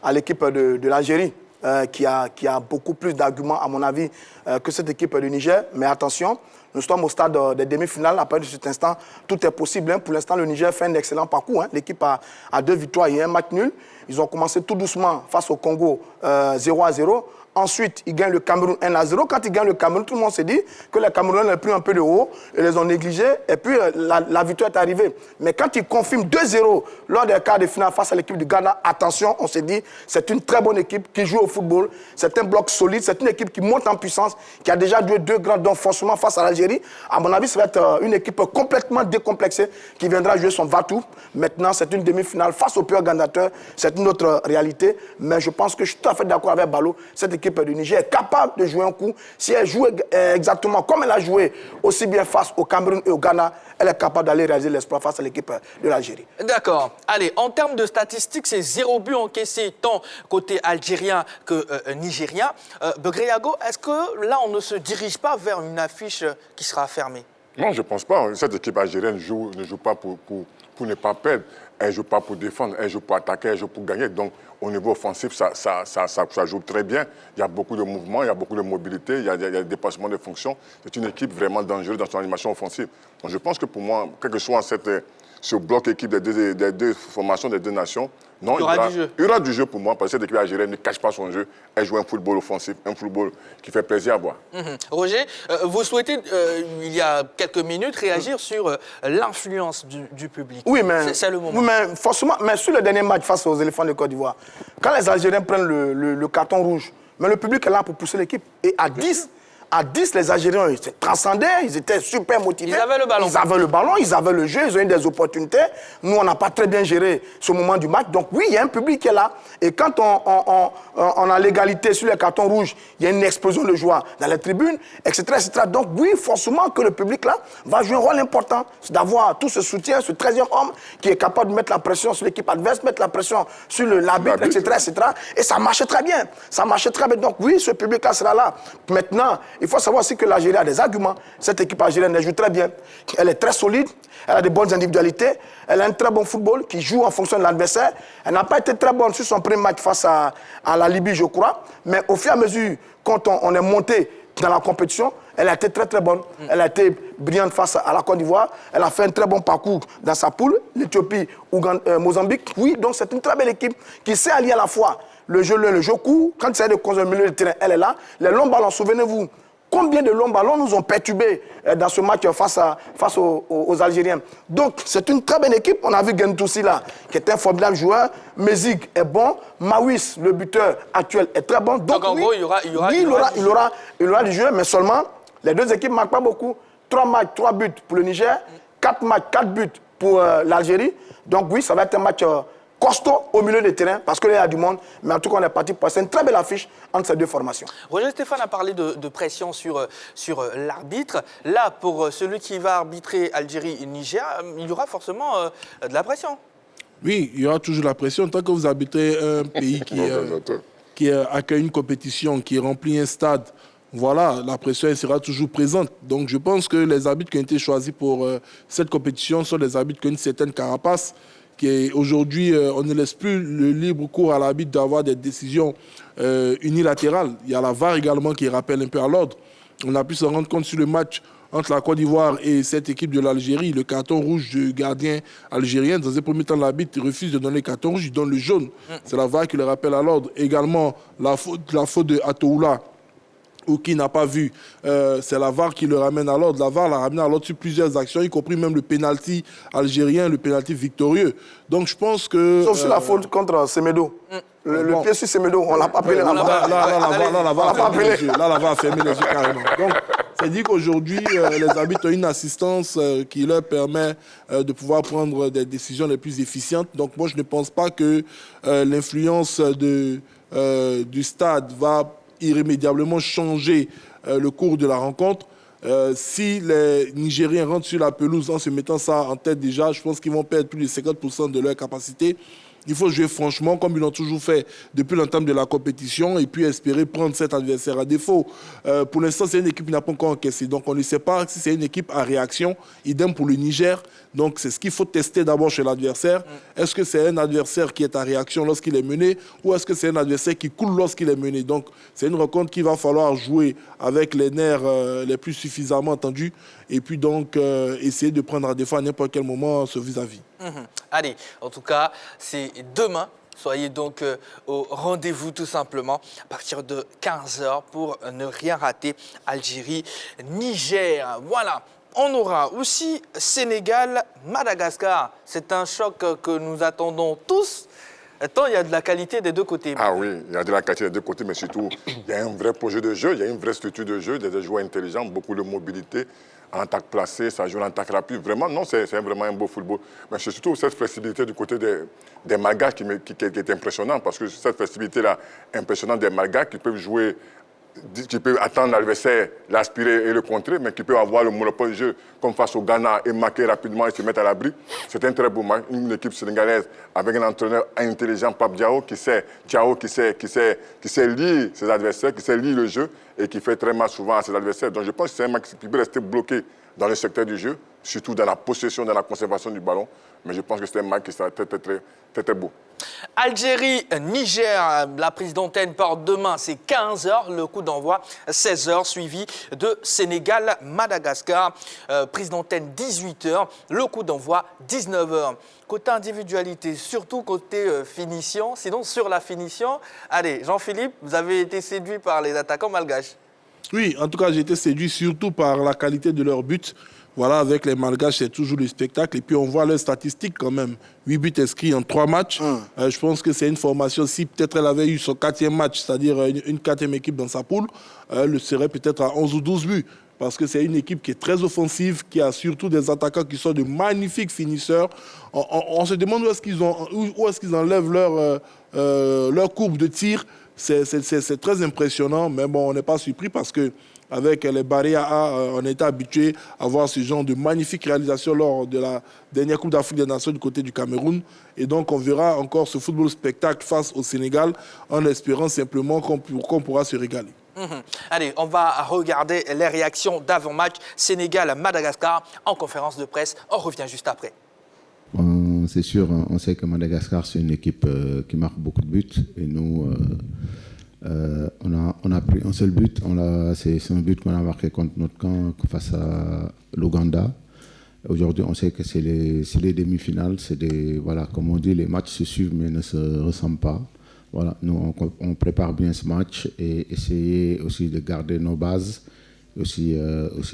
à l'équipe de l'Algérie, qui a beaucoup plus d'arguments, à mon avis, que cette équipe du Niger. Mais attention, nous sommes au stade des demi-finales. À partir de cet instant, tout est possible. Hein. Pour l'instant, le Niger fait un excellent parcours. Hein. L'équipe a 2 victoires et 1 match nul. Ils ont commencé tout doucement face au Congo 0-0. Ensuite, ils gagnent le Cameroun 1-0. Quand ils gagnent le Cameroun, tout le monde s'est dit que les Camerounais ont pris un peu de haut et les ont négligés. Et puis, la victoire est arrivée. Mais quand ils confirment 2-0 lors des quarts de finale face à l'équipe du Ghana, attention, on s'est dit, c'est une très bonne équipe qui joue au football. C'est un bloc solide. C'est une équipe qui monte en puissance, qui a déjà joué 2 grands dons forcément face à l'Algérie. À mon avis, ça va être une équipe complètement décomplexée qui viendra jouer son va-tout. Maintenant, c'est une demi-finale face au pays organisateur. C'est une autre réalité. Mais je pense que je suis tout à fait d'accord avec Balo. Cette équipe du Niger est capable de jouer un coup. Si elle joue exactement comme elle a joué, aussi bien face au Cameroun et au Ghana, elle est capable d'aller réaliser l'exploit face à l'équipe de l'Algérie. D'accord. Allez, en termes de statistiques, c'est 0 but encaissé tant côté algérien que nigérien. Begreyago, est-ce que là, on ne se dirige pas vers une affiche qui sera fermée? Non, je ne pense pas. Cette équipe algérienne ne joue pas pour ne pas perdre. Elle ne joue pas pour défendre, elle joue pour attaquer, elle joue pour gagner. Donc, au niveau offensif, ça joue très bien. Il y a beaucoup de mouvements, il y a beaucoup de mobilité, il y a des dépassements de fonctions. C'est une équipe vraiment dangereuse dans son animation offensive. Donc, je pense que pour moi, quel que soit ce bloc équipe des deux formations des deux nations, non, il y aura du jeu pour moi, parce que cette équipe algérienne ne cache pas son jeu. Elle joue un football offensif, un football qui fait plaisir à voir. Roger, vous souhaitez, il y a quelques minutes, réagir sur l'influence du public. Oui, mais c'est le moment. Oui, mais forcément, mais sur le dernier match face aux éléphants de Côte d'Ivoire, quand les Algériens prennent le carton rouge, mais le public est là pour pousser l'équipe. Et à 10, les Algériens ils se transcendaient, ils étaient super motivés. Ils avaient le ballon. Ils avaient le ballon, ils avaient le jeu, ils ont eu des opportunités. Nous, on n'a pas très bien géré ce moment du match. Donc oui, il y a un public qui est là. Et quand on a l'égalité sur les cartons rouges, il y a une explosion de joie dans les tribunes, etc., etc. Donc oui, forcément que le public là va jouer un rôle important. C'est d'avoir tout ce soutien, ce 13e homme qui est capable de mettre la pression sur l'équipe adverse, mettre la pression sur l'arbitre, etc., etc. Et ça marchait très bien. Ça marchait très bien. Donc oui, ce public là sera là. Maintenant, il faut savoir aussi que l'Algérie a des arguments. Cette équipe algérienne, elle joue très bien. Elle est très solide, elle a de bonnes individualités, elle a un très bon football qui joue en fonction de l'adversaire. Elle n'a pas été très bonne sur son premier match face à la Libye, je crois. Mais au fur et à mesure, quand on est monté dans la compétition, elle a été très très bonne. Elle a été brillante face à la Côte d'Ivoire. Elle a fait un très bon parcours dans sa poule, l'Éthiopie, Mozambique. Oui, donc c'est une très belle équipe qui sait allier à la fois le jeu long, le jeu court. Quand il s'agit de construire le milieu de terrain, elle est là. Les longs ballons, souvenez-vous, combien de longs ballons nous ont perturbés dans ce match face aux Algériens. Donc, c'est une très belle équipe. On a vu Gentoussi là, qui est un formidable joueur. Mezik est bon. Mawis, le buteur actuel, est très bon. Donc en gros, il y aura du jeu, mais seulement, les deux équipes ne marquent pas beaucoup. 3 matchs, 3 buts pour le Niger. 4 matchs, 4 buts pour l'Algérie. Donc oui, ça va être un match costaud au milieu des terrains, parce que là, il y a du monde. Mais en tout cas, on est parti pour passer une très belle affiche entre ces deux formations. Roger Stéphane a parlé de pression sur l'arbitre. Là, pour celui qui va arbitrer Algérie et Niger, il y aura forcément de la pression. Oui, il y aura toujours la pression. Tant que vous arbitrez un pays qui accueille une compétition, qui remplit un stade, voilà, la pression elle sera toujours présente. Donc je pense que les arbitres qui ont été choisis pour cette compétition sont des arbitres qui ont une certaine carapace. Aujourd'hui, on ne laisse plus le libre cours à l'arbitre d'avoir des décisions unilatérales. Il y a la VAR également qui rappelle un peu à l'ordre. On a pu se rendre compte sur le match entre la Côte d'Ivoire et cette équipe de l'Algérie, le carton rouge du gardien algérien. Dans un premier temps, l'arbitre refuse de donner le carton rouge, il donne le jaune. C'est la VAR qui le rappelle à l'ordre. Également, la faute de Atoula, ou qui n'a pas vu, c'est la VAR qui le ramène à l'ordre. La VAR l'a ramené à l'ordre sur plusieurs actions, y compris même le pénalty algérien, le pénalty victorieux. Donc je pense que... Sauf sur la faute contre Semedo. Le pied sur Semedo, on ne l'a pas appelé. Là, la VAR a fermé les yeux carrément. Donc, c'est dit qu'aujourd'hui, les arbitres ont une assistance qui leur permet de pouvoir prendre des décisions les plus efficientes. Donc moi, je ne pense pas que l'influence du stade va irrémédiablement changer le cours de la rencontre. Si les Nigériens rentrent sur la pelouse en se mettant ça en tête déjà, je pense qu'ils vont perdre plus de 50% de leur capacité. Il faut jouer franchement, comme ils l'ont toujours fait depuis l'entame de la compétition, et puis espérer prendre cet adversaire à défaut. Pour l'instant, c'est une équipe qui n'a pas encore encaissé. Donc, on ne sait pas si c'est une équipe à réaction. Idem pour le Niger. Donc, c'est ce qu'il faut tester d'abord chez l'adversaire. Est-ce que c'est un adversaire qui est à réaction lorsqu'il est mené, ou est-ce que c'est un adversaire qui coule lorsqu'il est mené? Donc, c'est une rencontre qu'il va falloir jouer avec les nerfs les plus suffisamment entendus, et puis donc essayer de prendre à défaut à n'importe quel moment ce vis-à-vis. Allez, en tout cas, c'est demain Soyez donc au rendez-vous tout simplement à partir de 15h pour ne rien rater. Algérie-Niger. Voilà. On aura aussi Sénégal-Madagascar. C'est un choc que nous attendons tous. Tant il y a de la qualité des deux côtés. Ah oui, il y a de la qualité des deux côtés, mais surtout, il y a un vrai projet de jeu, il y a une vraie structure de jeu, des joueurs intelligents, beaucoup de mobilité, en attaque placée, ça joue en attaque rapide. Vraiment, non, c'est vraiment un beau football. Mais c'est surtout cette flexibilité du côté des Malgaches qui est impressionnante, parce que cette flexibilité-là, impressionnante des Malgaches qui peuvent jouer, qui peuvent attendre l'adversaire, l'aspirer et le contrer, mais qui peuvent avoir le monopole du jeu, comme face au Ghana, et marquer rapidement et se mettre à l'abri. C'est un très beau match. Une équipe sénégalaise avec un entraîneur intelligent, Pape Diao, qui sait lire ses adversaires, qui sait lire le jeu et qui fait très mal souvent à ses adversaires. Donc je pense que c'est un match qui peut rester bloqué dans le secteur du jeu, surtout dans la possession, dans la conservation du ballon. Mais je pense que c'est un match qui sera très beau. Algérie-Niger, la prise d'antenne porte demain, c'est 15h, le coup d'envoi 16h, suivi de Sénégal-Madagascar, prise d'antenne 18h, le coup d'envoi 19h. Côté individualité, surtout côté finition, sinon sur la finition, allez, Jean-Philippe, vous avez été séduit par les attaquants malgaches. Oui, en tout cas, j'ai été séduit surtout par la qualité de leur but. Voilà, avec les Malgaches, c'est toujours le spectacle. Et puis, on voit leurs statistiques quand même. 8 buts inscrits en 3 matchs. Je pense que c'est une formation. Si peut-être elle avait eu son 4e match, c'est-à-dire une 4e équipe dans sa poule, elle serait peut-être à 11 ou 12 buts. Parce que c'est une équipe qui est très offensive, qui a surtout des attaquants qui sont de magnifiques finisseurs. On se demande où est-ce qu'ils enlèvent leur courbe de tir. C'est très impressionnant, mais bon, on n'est pas surpris parce que avec les Barrea, on était habitué à voir ce genre de magnifiques réalisations lors de la dernière Coupe d'Afrique des Nations du côté du Cameroun. Et donc, on verra encore ce football spectacle face au Sénégal en espérant simplement qu'on pourra se régaler. Allez, on va regarder les réactions d'avant-match Sénégal-Madagascar en conférence de presse. On revient juste après. C'est sûr, on sait que Madagascar, c'est une équipe qui marque beaucoup de buts. Et nous, on a pris un seul but. C'est un but qu'on a marqué contre notre camp face à l'Ouganda. Aujourd'hui, on sait que c'est les demi-finales. Voilà, comme on dit, les matchs se suivent mais ne se ressemblent pas. Voilà, nous, on prépare bien ce match et essayer aussi de garder nos bases. Aussi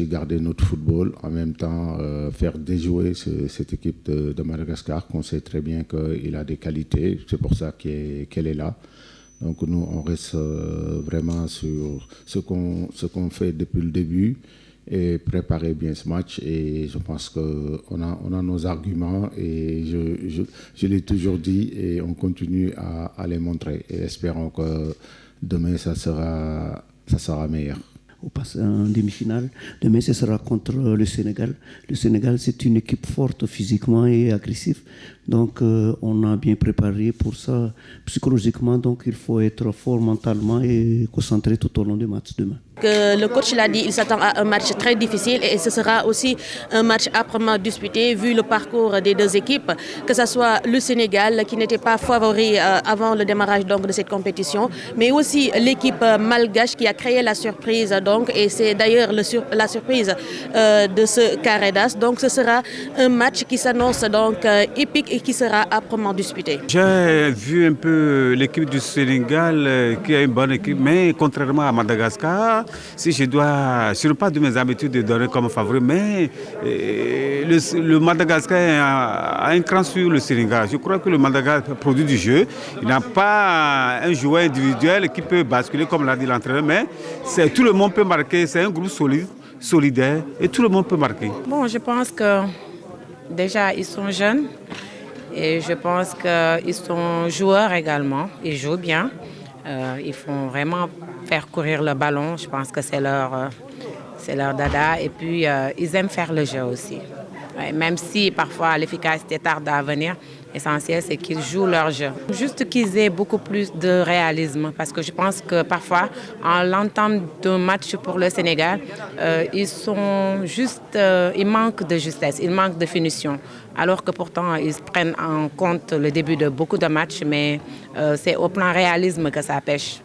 garder notre football, en même temps faire déjouer cette équipe de Madagascar, qu'on sait très bien qu'il a des qualités, c'est pour ça qu'elle est là. Donc nous, on reste vraiment sur ce qu'on fait depuis le début et préparer bien ce match. Et je pense qu'on a nos arguments et je l'ai toujours dit et on continue à les montrer. Et espérons que demain, ça sera meilleur. On passe en demi-finale. Demain, ce sera contre le Sénégal. Le Sénégal, c'est une équipe forte physiquement et agressive. Donc, on a bien préparé pour ça psychologiquement. Donc, il faut être fort mentalement et concentré tout au long du match demain. Le coach l'a dit, il s'attend à un match très difficile et ce sera aussi un match âprement disputé vu le parcours des deux équipes, que ce soit le Sénégal qui n'était pas favori avant le démarrage donc, de cette compétition, mais aussi l'équipe malgache qui a créé la surprise donc, et c'est d'ailleurs la surprise de ce carré d'as. Donc ce sera un match qui s'annonce donc épique et qui sera âprement disputé. J'ai vu un peu l'équipe du Sénégal qui a une bonne équipe, mais contrairement à Madagascar, si je ne pas de mes habitudes de donner comme favori, mais le Madagascar a un cran sur le Sénégal. Je crois que le Madagascar produit du jeu. Il n'a pas un joueur individuel qui peut basculer, comme l'a dit l'entraîneur, mais tout le monde peut marquer. C'est un groupe solidaire et tout le monde peut marquer. Bon, je pense que déjà, ils sont jeunes et je pense qu'ils sont joueurs également. Ils jouent bien. Ils font vraiment faire courir le ballon. Je pense que c'est leur dada. Et puis, ils aiment faire le jeu aussi. Ouais, même si parfois l'efficacité tarde à venir, l'essentiel c'est qu'ils jouent leur jeu. Juste qu'ils aient beaucoup plus de réalisme. Parce que je pense que parfois, en l'entame d'un match pour le Sénégal, ils manquent de justesse, ils manquent de finition. Alors que pourtant, ils prennent en compte le début de beaucoup de matchs, mais c'est au plan réalisme que ça pêche.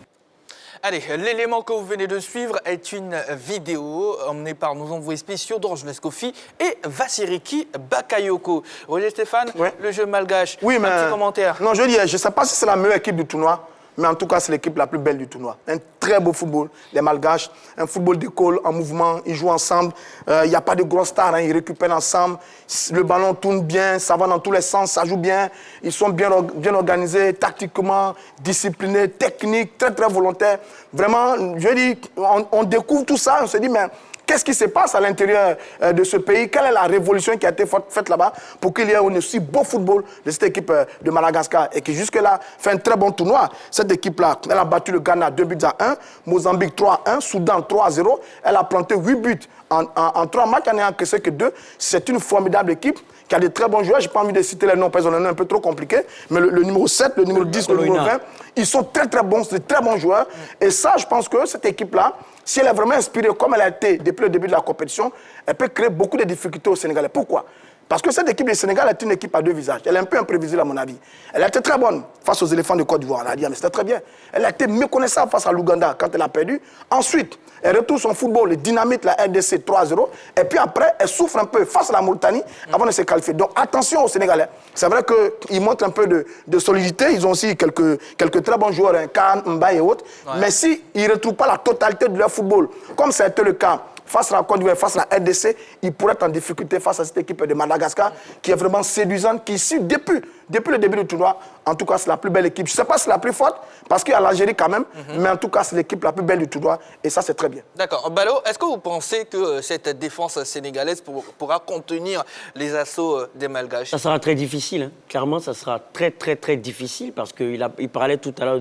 Allez, l'élément que vous venez de suivre est une vidéo emmenée par nos envoyés spéciaux Dorje Leskofi et Vassiriki Bakayoko. Roger Stéphane, le jeu malgache, oui, mais un petit commentaire. Non, je ne sais pas si c'est la meilleure équipe du tournoi, mais en tout cas, c'est l'équipe la plus belle du tournoi. Un très beau football, les Malgaches, un football d'école en mouvement, ils jouent ensemble. Il n'y a pas de grosses stars, hein, ils récupèrent ensemble. Le ballon tourne bien, ça va dans tous les sens, ça joue bien. Ils sont bien organisés, tactiquement, disciplinés, techniques, très, très volontaires. Vraiment, je dis, on découvre tout ça, on se dit, mais qu'est-ce qui se passe à l'intérieur de ce pays? Quelle est la révolution qui a été faite là-bas pour qu'il y ait un aussi beau football de cette équipe de Madagascar et qui jusque-là fait un très bon tournoi? Cette équipe-là, elle a battu le Ghana 2-1, Mozambique 3-1, Soudan 3-0. Elle a planté 8 buts en 3 matchs, elle n'a encaissé que 2. C'est une formidable équipe qui a de très bons joueurs. Je n'ai pas envie de citer les noms parce qu'on en est un peu trop compliqué. Mais le numéro 7, le numéro 10, le numéro 20, ils sont très très bons, c'est de très bons joueurs. Et ça, je pense que cette équipe-là, si elle est vraiment inspirée comme elle a été depuis le début de la compétition, elle peut créer beaucoup de difficultés au Sénégalais. Pourquoi? Parce que cette équipe du Sénégal est une équipe à 2 visages. Elle est un peu imprévisible à mon avis. Elle a été très bonne face aux éléphants de Côte d'Ivoire. On a dit, mais c'était très bien. Elle a été méconnaissable face à l'Ouganda quand elle a perdu. Ensuite, elle retrouve son football, le dynamite, la RDC 3-0. Et puis après, elle souffre un peu face à la Mauritanie avant de se qualifier. Donc attention aux Sénégalais. C'est vrai qu'ils montrent un peu de solidité. Ils ont aussi quelques très bons joueurs, Khan, Mbaye et autres. Ouais. Mais s'ils ne retrouvent pas la totalité de leur football, comme ça a été le cas face à la Côte d'Ivoire, face à la RDC, ils pourraient être en difficulté face à cette équipe de Madagascar qui est vraiment séduisante, qui ici, depuis le début du tournoi, en tout cas, c'est la plus belle équipe. Je ne sais pas si c'est la plus forte, parce qu'il y a l'Algérie quand même, mais en tout cas, c'est l'équipe la plus belle du tournoi, et ça, c'est très bien. D'accord. Balo, est-ce que vous pensez que cette défense sénégalaise pourra contenir les assauts des Malgaches? Ça sera très difficile, hein. Clairement, ça sera très, très, très difficile, parce qu'il parlait tout à l'heure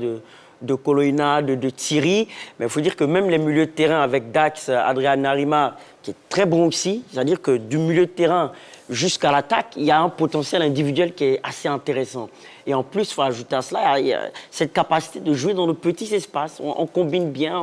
de Koloina, de Thierry. Mais il faut dire que même les milieux de terrain avec Dax, Adrian Narima, qui est très bon aussi, c'est-à-dire que du milieu de terrain jusqu'à l'attaque, il y a un potentiel individuel qui est assez intéressant. Et en plus, il faut ajouter à cela, il y a cette capacité de jouer dans de petits espaces. On combine bien,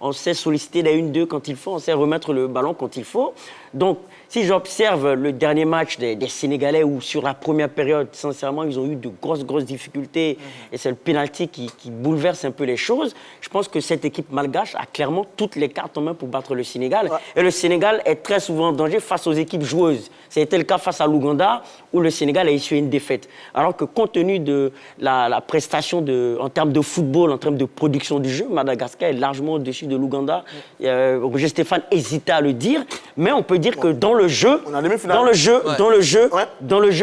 on sait solliciter la 1-2 quand il faut, on sait remettre le ballon quand il faut. Donc, si j'observe le dernier match des Sénégalais où sur la première période, sincèrement, ils ont eu de grosses difficultés et c'est le pénalty qui bouleverse un peu les choses, je pense que cette équipe malgache a clairement toutes les cartes en main pour battre le Sénégal. Ouais. Et le Sénégal est très souvent en danger face aux équipes joueuses. C'était le cas face à l'Ouganda où le Sénégal a essuyé une défaite. Alors que compte tenu de la prestation en termes de football, en termes de production du jeu, Madagascar est largement au-dessus de l'Ouganda. Roger Stéphane hésitait à le dire, mais on peut dire que dans le jeu,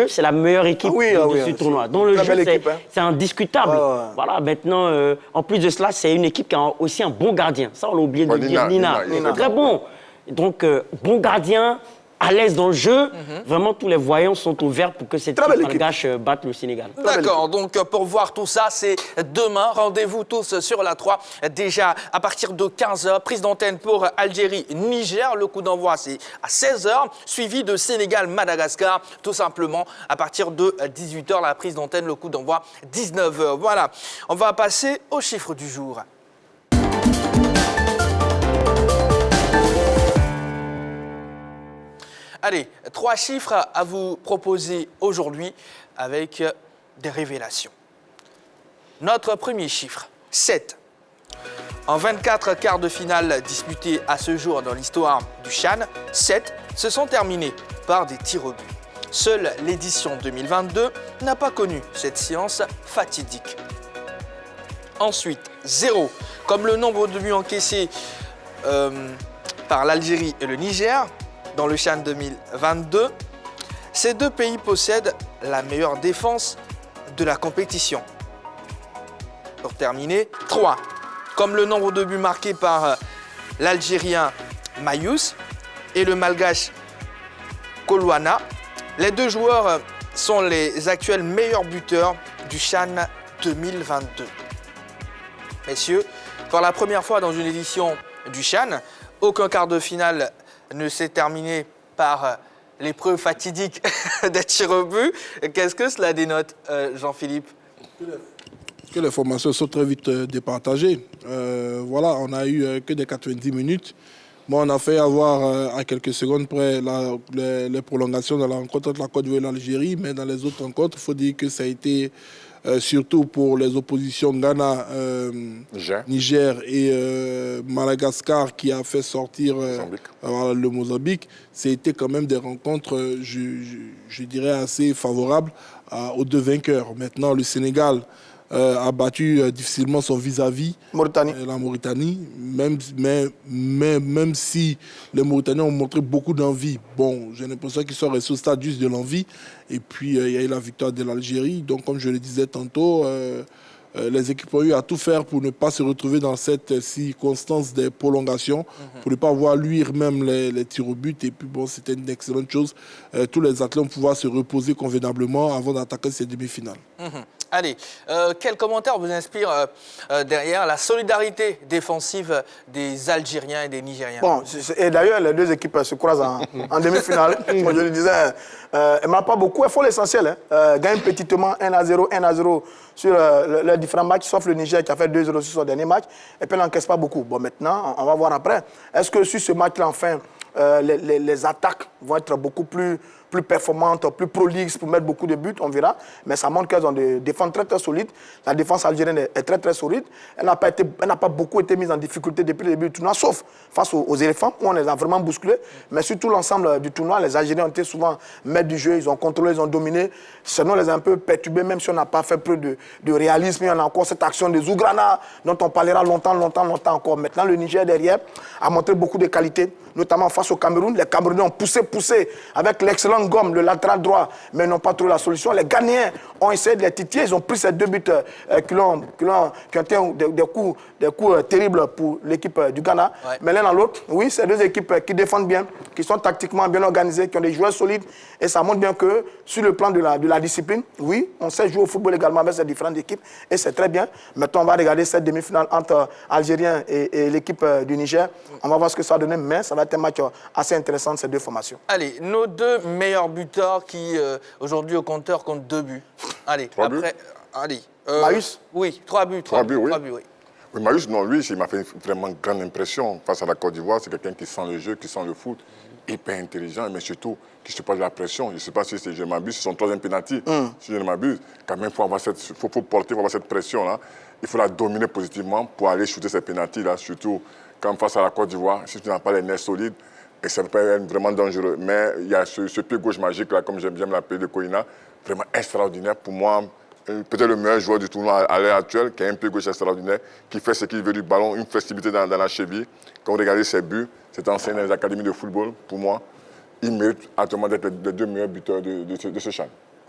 c'est la meilleure équipe de ce tournoi. Dans le jeu, c'est indiscutable. Voilà, maintenant, en plus de cela, c'est une équipe qui a aussi un bon gardien. Ça, on l'a oublié de dire. Nina. Très bon. Donc, bon gardien, à l'aise dans le jeu. Vraiment, tous les voyants sont ouverts pour que cette équipe malgache batte le Sénégal. D'accord, donc pour voir tout ça, c'est demain. Rendez-vous tous sur la 3. Déjà, à partir de 15h, prise d'antenne pour Algérie-Niger. Le coup d'envoi, c'est à 16h, suivi de Sénégal-Madagascar. Tout simplement, à partir de 18h, la prise d'antenne, le coup d'envoi, 19h. Voilà, on va passer aux chiffres du jour. Allez, 3 chiffres à vous proposer aujourd'hui avec des révélations. Notre premier chiffre, 7. En 24 quarts de finale disputés à ce jour dans l'histoire du CHAN, 7 se sont terminés par des tirs au but. Seule l'édition 2022 n'a pas connu cette séance fatidique. Ensuite, 0. Comme le nombre de buts encaissés par l'Algérie et le Niger, dans le CHAN 2022, ces deux pays possèdent la meilleure défense de la compétition. Pour terminer, 3. Comme le nombre de buts marqués par l'Algérien Mayous et le Malgache Koloina, les deux joueurs sont les actuels meilleurs buteurs du CHAN 2022. Messieurs, pour la première fois dans une édition du CHAN, aucun quart de finale ne s'est terminé par l'épreuve fatidique des tirs au but. Qu'est-ce que cela dénote, Jean-Philippe? Que les formations sont très vite départagées. Voilà, on n'a eu que des 90 minutes. Bon, on a fait avoir à quelques secondes près les prolongations dans la rencontre entre la Côte d'Ivoire et l'Algérie, mais dans les autres rencontres, il faut dire que ça a été surtout pour les oppositions Ghana, Niger et Madagascar qui a fait sortir le Mozambique. C'était quand même des rencontres, je dirais, assez favorables aux deux vainqueurs. Maintenant, le Sénégal a battu difficilement son vis-à-vis, la Mauritanie, même si les Mauritaniens ont montré beaucoup d'envie. Bon, j'ai l'impression qu'ils sont restés au stade juste de l'envie. Et puis, il y a eu la victoire de l'Algérie. Donc, comme je le disais tantôt, les équipes ont eu à tout faire pour ne pas se retrouver dans cette circonstance des prolongations, pour ne pas voir luire même les tirs au but. Et puis, bon, c'était une excellente chose. Tous les athlètes vont pouvoir se reposer convenablement avant d'attaquer ces demi-finales. Allez, quel commentaire vous inspire derrière la solidarité défensive des Algériens et des Nigériens? Bon, et d'ailleurs, les deux équipes se croisent en demi-finale. Moi, je le disais, elles ne marquent pas beaucoup, elles font l'essentiel. Gagnent petitement 1-0, 1-0 sur les différents matchs, sauf le Niger qui a fait 2-0 sur son dernier match. Et puis, elle n'encaisse pas beaucoup. Bon, maintenant, on va voir après. Est-ce que sur ce match-là, enfin, les attaques vont être beaucoup plus performantes, plus prolixes pour mettre beaucoup de buts, on verra. Mais ça montre qu'elles ont des défenses très très solides. La défense algérienne est très très solide. Elle n'a pas beaucoup été mise en difficulté depuis le début du tournoi, sauf face aux éléphants, où on les a vraiment bousculés. Mais sur tout l'ensemble du tournoi, les Algériens ont été souvent maîtres du jeu, ils ont contrôlé, ils ont dominé. Sinon, on les a un peu perturbés, même si on n'a pas fait preuve de réalisme. Il y en a encore cette action de Zougrana, dont on parlera longtemps encore. Maintenant, le Niger derrière a montré beaucoup de qualités, notamment face au Cameroun. Les Camerounais ont poussé avec l'excellent Gomme, le latéral droit, mais ils n'ont pas trouvé la solution. Les Ghanéens ont essayé de les titiller. Ils ont pris ces deux buts qui ont été des coups terribles pour l'équipe du Ghana. Ouais. Mais l'un dans l'autre, oui, c'est deux équipes qui défendent bien, qui sont tactiquement bien organisées, qui ont des joueurs solides. Et ça montre bien que sur le plan de la discipline, oui, on sait jouer au football également avec ces différentes équipes. Et c'est très bien. Maintenant, on va regarder cette demi-finale entre Algériens et l'équipe du Niger. On va voir ce que ça va donner, mais ça va être un match assez intéressant de ces deux formations. Allez, nos deux meilleurs buteurs qui, aujourd'hui, au compteur, comptent 2 buts. Allez, Marius? Oui, 3 buts. 3 buts, oui. Oui, Marius, non, lui, il m'a fait vraiment grande impression face à la Côte d'Ivoire. C'est quelqu'un qui sent le jeu, qui sent le foot, hyper intelligent, mais surtout qui se passe de la pression. Je ne sais pas si je m'abuse, c'est son 3e pénalty. Si je ne m'abuse, quand même, il faut porter, cette pression-là. Il faut la dominer positivement pour aller shooter ces pénaltys-là, surtout quand face à la Côte d'Ivoire, si tu n'as pas les nerfs solides, et ça peut être vraiment dangereux. Mais il y a ce pied gauche magique, là, comme j'aime l'appeler, de Koina, vraiment extraordinaire. Pour moi, peut-être le meilleur joueur du tournoi à l'heure actuelle, qui a un pied gauche extraordinaire, qui fait ce qu'il veut du ballon, une flexibilité dans la cheville. Quand vous regardez ses buts, c'est enseigné dans les académies de football, pour moi, il mérite actuellement d'être les 2 meilleurs buteurs de ce CHAN.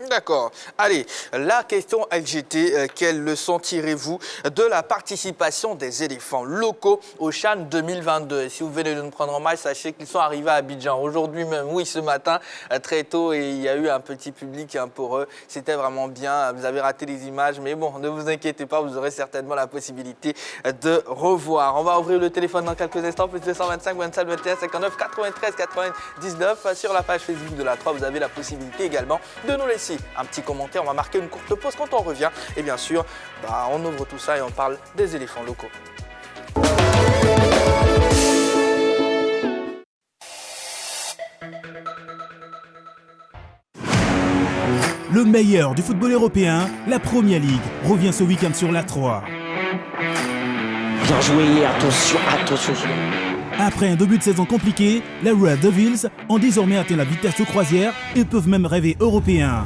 D'accord. Allez, la question LGT, quelle leçon tirez-vous de la participation des éléphants locaux au CHAN 2022? Et si vous venez de nous prendre en main, sachez qu'ils sont arrivés à Abidjan aujourd'hui même, oui, ce matin, très tôt, et il y a eu un petit public pour eux. C'était vraiment bien. Vous avez raté les images, mais bon, ne vous inquiétez pas, vous aurez certainement la possibilité de revoir. On va ouvrir le téléphone dans quelques instants, plus 225 27 21 59 93 99. Sur la page Facebook de la 3, vous avez la possibilité également de nous laisser un petit commentaire. On va marquer une courte pause quand on revient. Et bien sûr, on ouvre tout ça et on parle des éléphants locaux. Le meilleur du football européen, la Première Ligue, revient ce week-end sur la 3. Bien joué, attention. Après un début de saison compliqué, les Red Devils ont désormais atteint la vitesse de croisière et peuvent même rêver européen.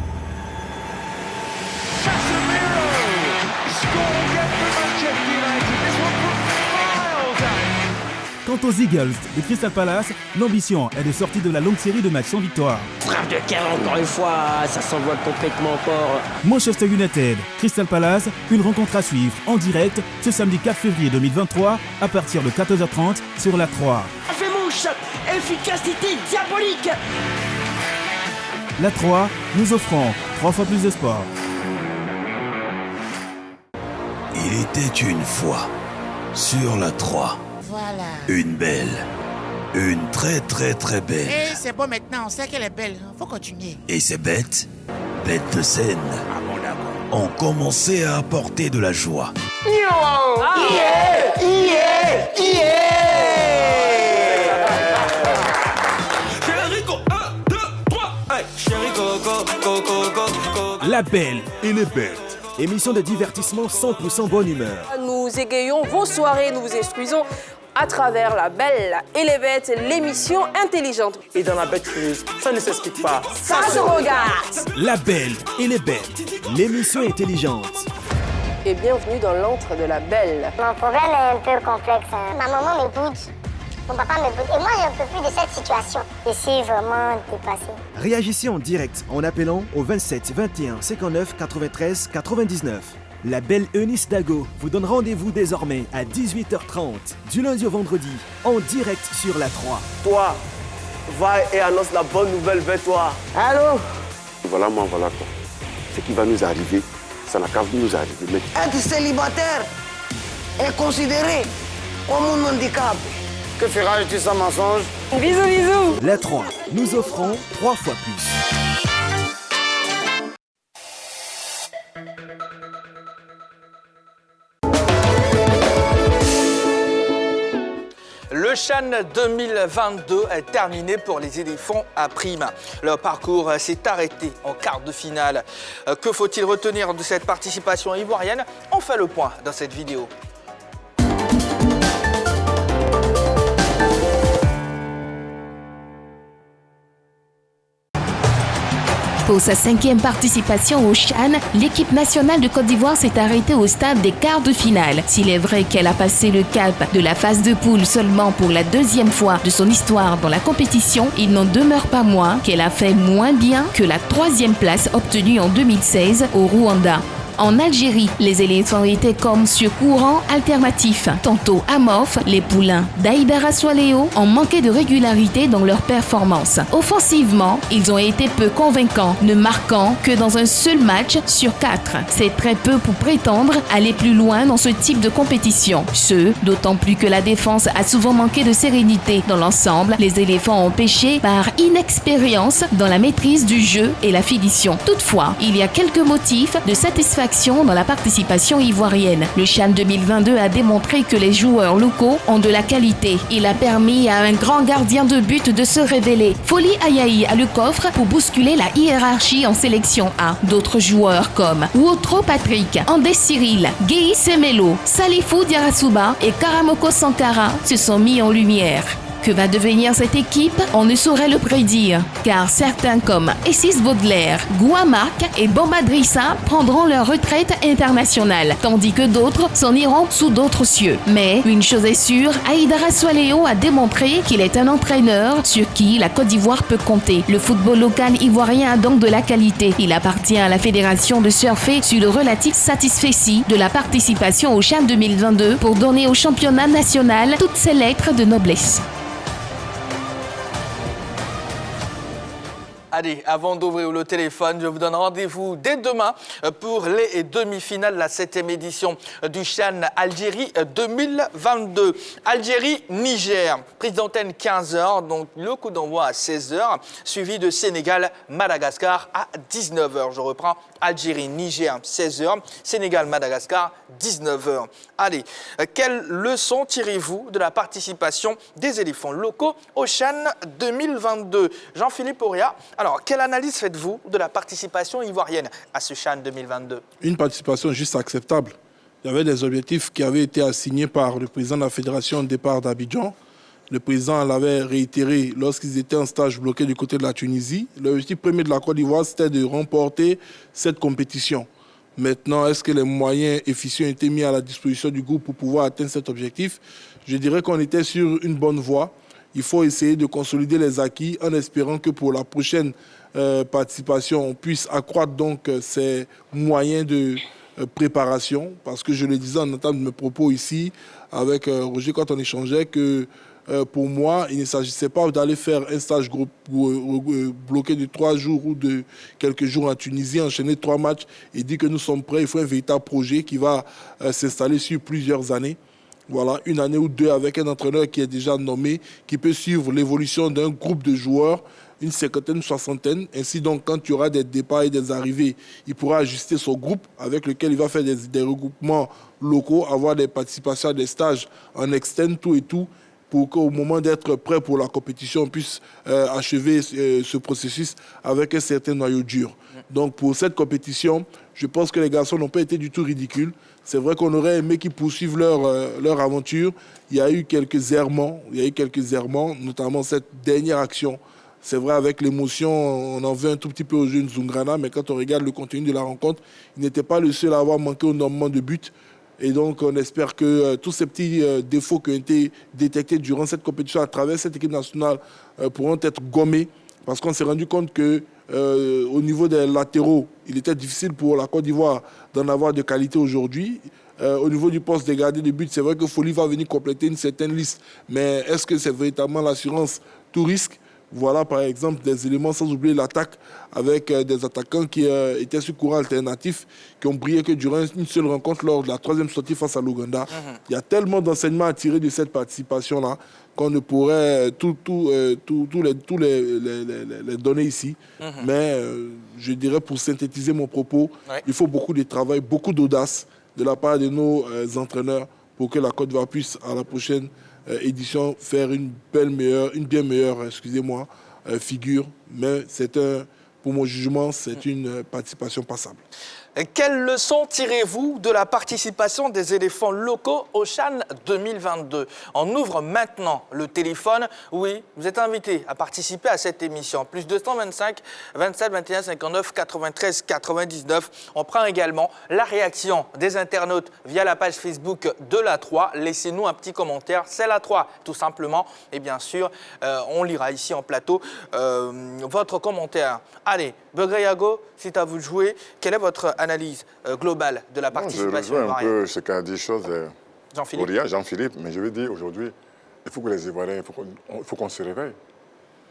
Quant aux Eagles de Crystal Palace, l'ambition est de sortir de la longue série de matchs sans victoire. Frappe de cœur encore une fois, ça s'envole complètement encore. Manchester United, Crystal Palace, une rencontre à suivre en direct ce samedi 4 février 2023 à partir de 14h30 sur la 3. Ça fait mouche, efficacité diabolique. La 3, nous offrons 3 fois plus de sport. Il était une fois, sur la 3. Voilà. Une belle. Une très très très belle. Et c'est bon maintenant, on sait qu'elle est belle. Faut continuer. Et ces bêtes de scène, ont commencé à apporter de la joie. La Belle et les Bêtes. Émission de divertissement 100% bonne humeur. Nous égayons vos soirées, nous vous instruisons à travers La Belle et les Bêtes, l'émission intelligente. Et dans La Bête curieuse, ça ne s'explique pas. Ça se regarde. La Belle et les Bêtes, l'émission intelligente. Et bienvenue dans l'antre de La Belle. Mon problème est un peu complexe. Ma maman m'écoute, mon papa m'écoute. Et moi, je ne peux plus de cette situation. Je suis vraiment dépassée. Réagissez en direct en appelant au 27 21 59 93 99. La Belle Eunice Dago vous donne rendez-vous désormais à 18h30, du lundi au vendredi, en direct sur la 3. Toi, va et annonce la bonne nouvelle vers toi. Allô? Voilà moi, voilà toi. Ce qui va nous arriver, ça n'a qu'à nous arriver. Mais... Être célibataire est considéré comme un handicap. Que feras-tu sans mensonge? Bisous, bisous. La 3, nous offrons 3 fois plus. Le CHAN 2022 est terminé pour les éléphants à prime. Leur parcours s'est arrêté en quart de finale. Que faut-il retenir de cette participation ivoirienne? On fait le point dans cette vidéo. Pour sa 5e participation au CHAN, l'équipe nationale de Côte d'Ivoire s'est arrêtée au stade des quarts de finale. S'il est vrai qu'elle a passé le cap de la phase de poule seulement pour la 2e fois de son histoire dans la compétition, il n'en demeure pas moins qu'elle a fait moins bien que la 3e place obtenue en 2016 au Rwanda. En Algérie, les éléphants étaient comme sur courant alternatif. Tantôt amorphes, les poulains d'Aïdara Soaléo ont manqué de régularité dans leur performance. Offensivement, ils ont été peu convaincants, ne marquant que dans un seul match sur 4. C'est très peu pour prétendre aller plus loin dans ce type de compétition. D'autant plus que la défense a souvent manqué de sérénité. Dans l'ensemble, les éléphants ont péché par inexpérience dans la maîtrise du jeu et la finition. Toutefois, il y a quelques motifs de satisfaction dans la participation ivoirienne. Le CHAN 2022 a démontré que les joueurs locaux ont de la qualité. Il a permis à un grand gardien de but de se révéler. Foli Ayayi a le coffre pour bousculer la hiérarchie en sélection A. D'autres joueurs comme Woutro Patrick, Andé Cyril, Guéhi Semelo, Salifou Diarasuba et Karamoko Sankara se sont mis en lumière. Que va devenir cette équipe? On ne saurait le prédire, car certains comme Essis Baudelaire, Gouamark et Bombadrissa prendront leur retraite internationale, tandis que d'autres s'en iront sous d'autres cieux. Mais une chose est sûre, Aïdara Soaléo a démontré qu'il est un entraîneur sur qui la Côte d'Ivoire peut compter. Le football local ivoirien a donc de la qualité. Il appartient à la fédération de surfer sur le relatif satisfecit de la participation au CHAN 2022 pour donner au championnat national toutes ses lettres de noblesse. Allez, avant d'ouvrir le téléphone, je vous donne rendez-vous dès demain pour les demi-finales de la 7e édition du CHAN Algérie 2022. Algérie-Niger, prise d'antenne 15h, donc le coup d'envoi à 16h, suivi de Sénégal-Madagascar à 19h. Je reprends, Algérie-Niger, 16h, Sénégal-Madagascar, 19h. Allez, quelle leçon tirez-vous de la participation des éléphants locaux au CHAN 2022? Jean-Philippe Auria, alors, quelle analyse faites-vous de la participation ivoirienne à ce CHAN 2022? Une participation juste acceptable. Il y avait des objectifs qui avaient été assignés par le président de la fédération au départ d'Abidjan. Le président l'avait réitéré lorsqu'ils étaient en stage bloqué du côté de la Tunisie. L'objectif premier de la Côte d'Ivoire, c'était de remporter cette compétition. Maintenant, est-ce que les moyens efficients ont été mis à la disposition du groupe pour pouvoir atteindre cet objectif? Je dirais qu'on était sur une bonne voie. Il faut essayer de consolider les acquis en espérant que pour la prochaine participation, on puisse accroître donc ces moyens de préparation. Parce que je le disais en entendant mes propos ici avec Roger quand on échangeait que pour moi, il ne s'agissait pas d'aller faire un stage bloqué de 3 jours ou de quelques jours en Tunisie, enchaîner 3 matchs et dire que nous sommes prêts. Il faut un véritable projet qui va s'installer sur plusieurs années. Voilà, 1 année ou 2 avec un entraîneur qui est déjà nommé, qui peut suivre l'évolution d'un groupe de joueurs, une cinquantaine, soixantaine. Ainsi donc, quand il y aura des départs et des arrivées, il pourra ajuster son groupe avec lequel il va faire des regroupements locaux, avoir des participations à des stages en externe, tout et tout. pour qu'au moment d'être prêt pour la compétition, on puisse achever ce processus avec un certain noyau dur. Donc pour cette compétition, je pense que les garçons n'ont pas été du tout ridicules. C'est vrai qu'on aurait aimé qu'ils poursuivent leur aventure. Il y a eu quelques errements, notamment cette dernière action. C'est vrai, avec l'émotion, on en veut un tout petit peu au jeune Zungrana, mais quand on regarde le contenu de la rencontre, il n'était pas le seul à avoir manqué au nombre de buts. Et donc, on espère que tous ces petits défauts qui ont été détectés durant cette compétition à travers cette équipe nationale pourront être gommés, parce qu'on s'est rendu compte que au niveau des latéraux, il était difficile pour la Côte d'Ivoire d'en avoir de qualité aujourd'hui. Au niveau du poste des gardiens de but, c'est vrai que Folly va venir compléter une certaine liste. Mais est-ce que c'est véritablement l'assurance tout risque? Voilà par exemple des éléments, sans oublier l'attaque avec des attaquants qui étaient sur courant alternatif, qui ont brillé que durant une seule rencontre lors de la 3e sortie face à l'Ouganda. Il y a tellement d'enseignements à tirer de cette participation-là qu'on ne pourrait tous les donner ici. Mais je dirais, pour synthétiser mon propos, il faut beaucoup de travail, beaucoup d'audace de la part de nos entraîneurs pour que la Côte d'Ivoire puisse, à la prochaine édition, faire une bien meilleure figure. Mais pour mon jugement, c'est une participation passable. Quelle leçon tirez-vous de la participation des éléphants locaux au CHAN 2022? On ouvre maintenant le téléphone. Oui, vous êtes invité à participer à cette émission. Plus 225 27 21 59 93 99. On prend également la réaction des internautes via la page Facebook de la 3. Laissez-nous un petit commentaire. C'est la 3, tout simplement. Et bien sûr, on lira ici en plateau votre commentaire. Allez, Begreyago, c'est à vous de jouer. Quelle est votre analyse globale de la participation ivoirienne? Je rejoins un peu ce qu'a dit Jean-Philippe, mais je veux dire aujourd'hui, il faut que les Ivoiriens, il faut qu'on se réveille.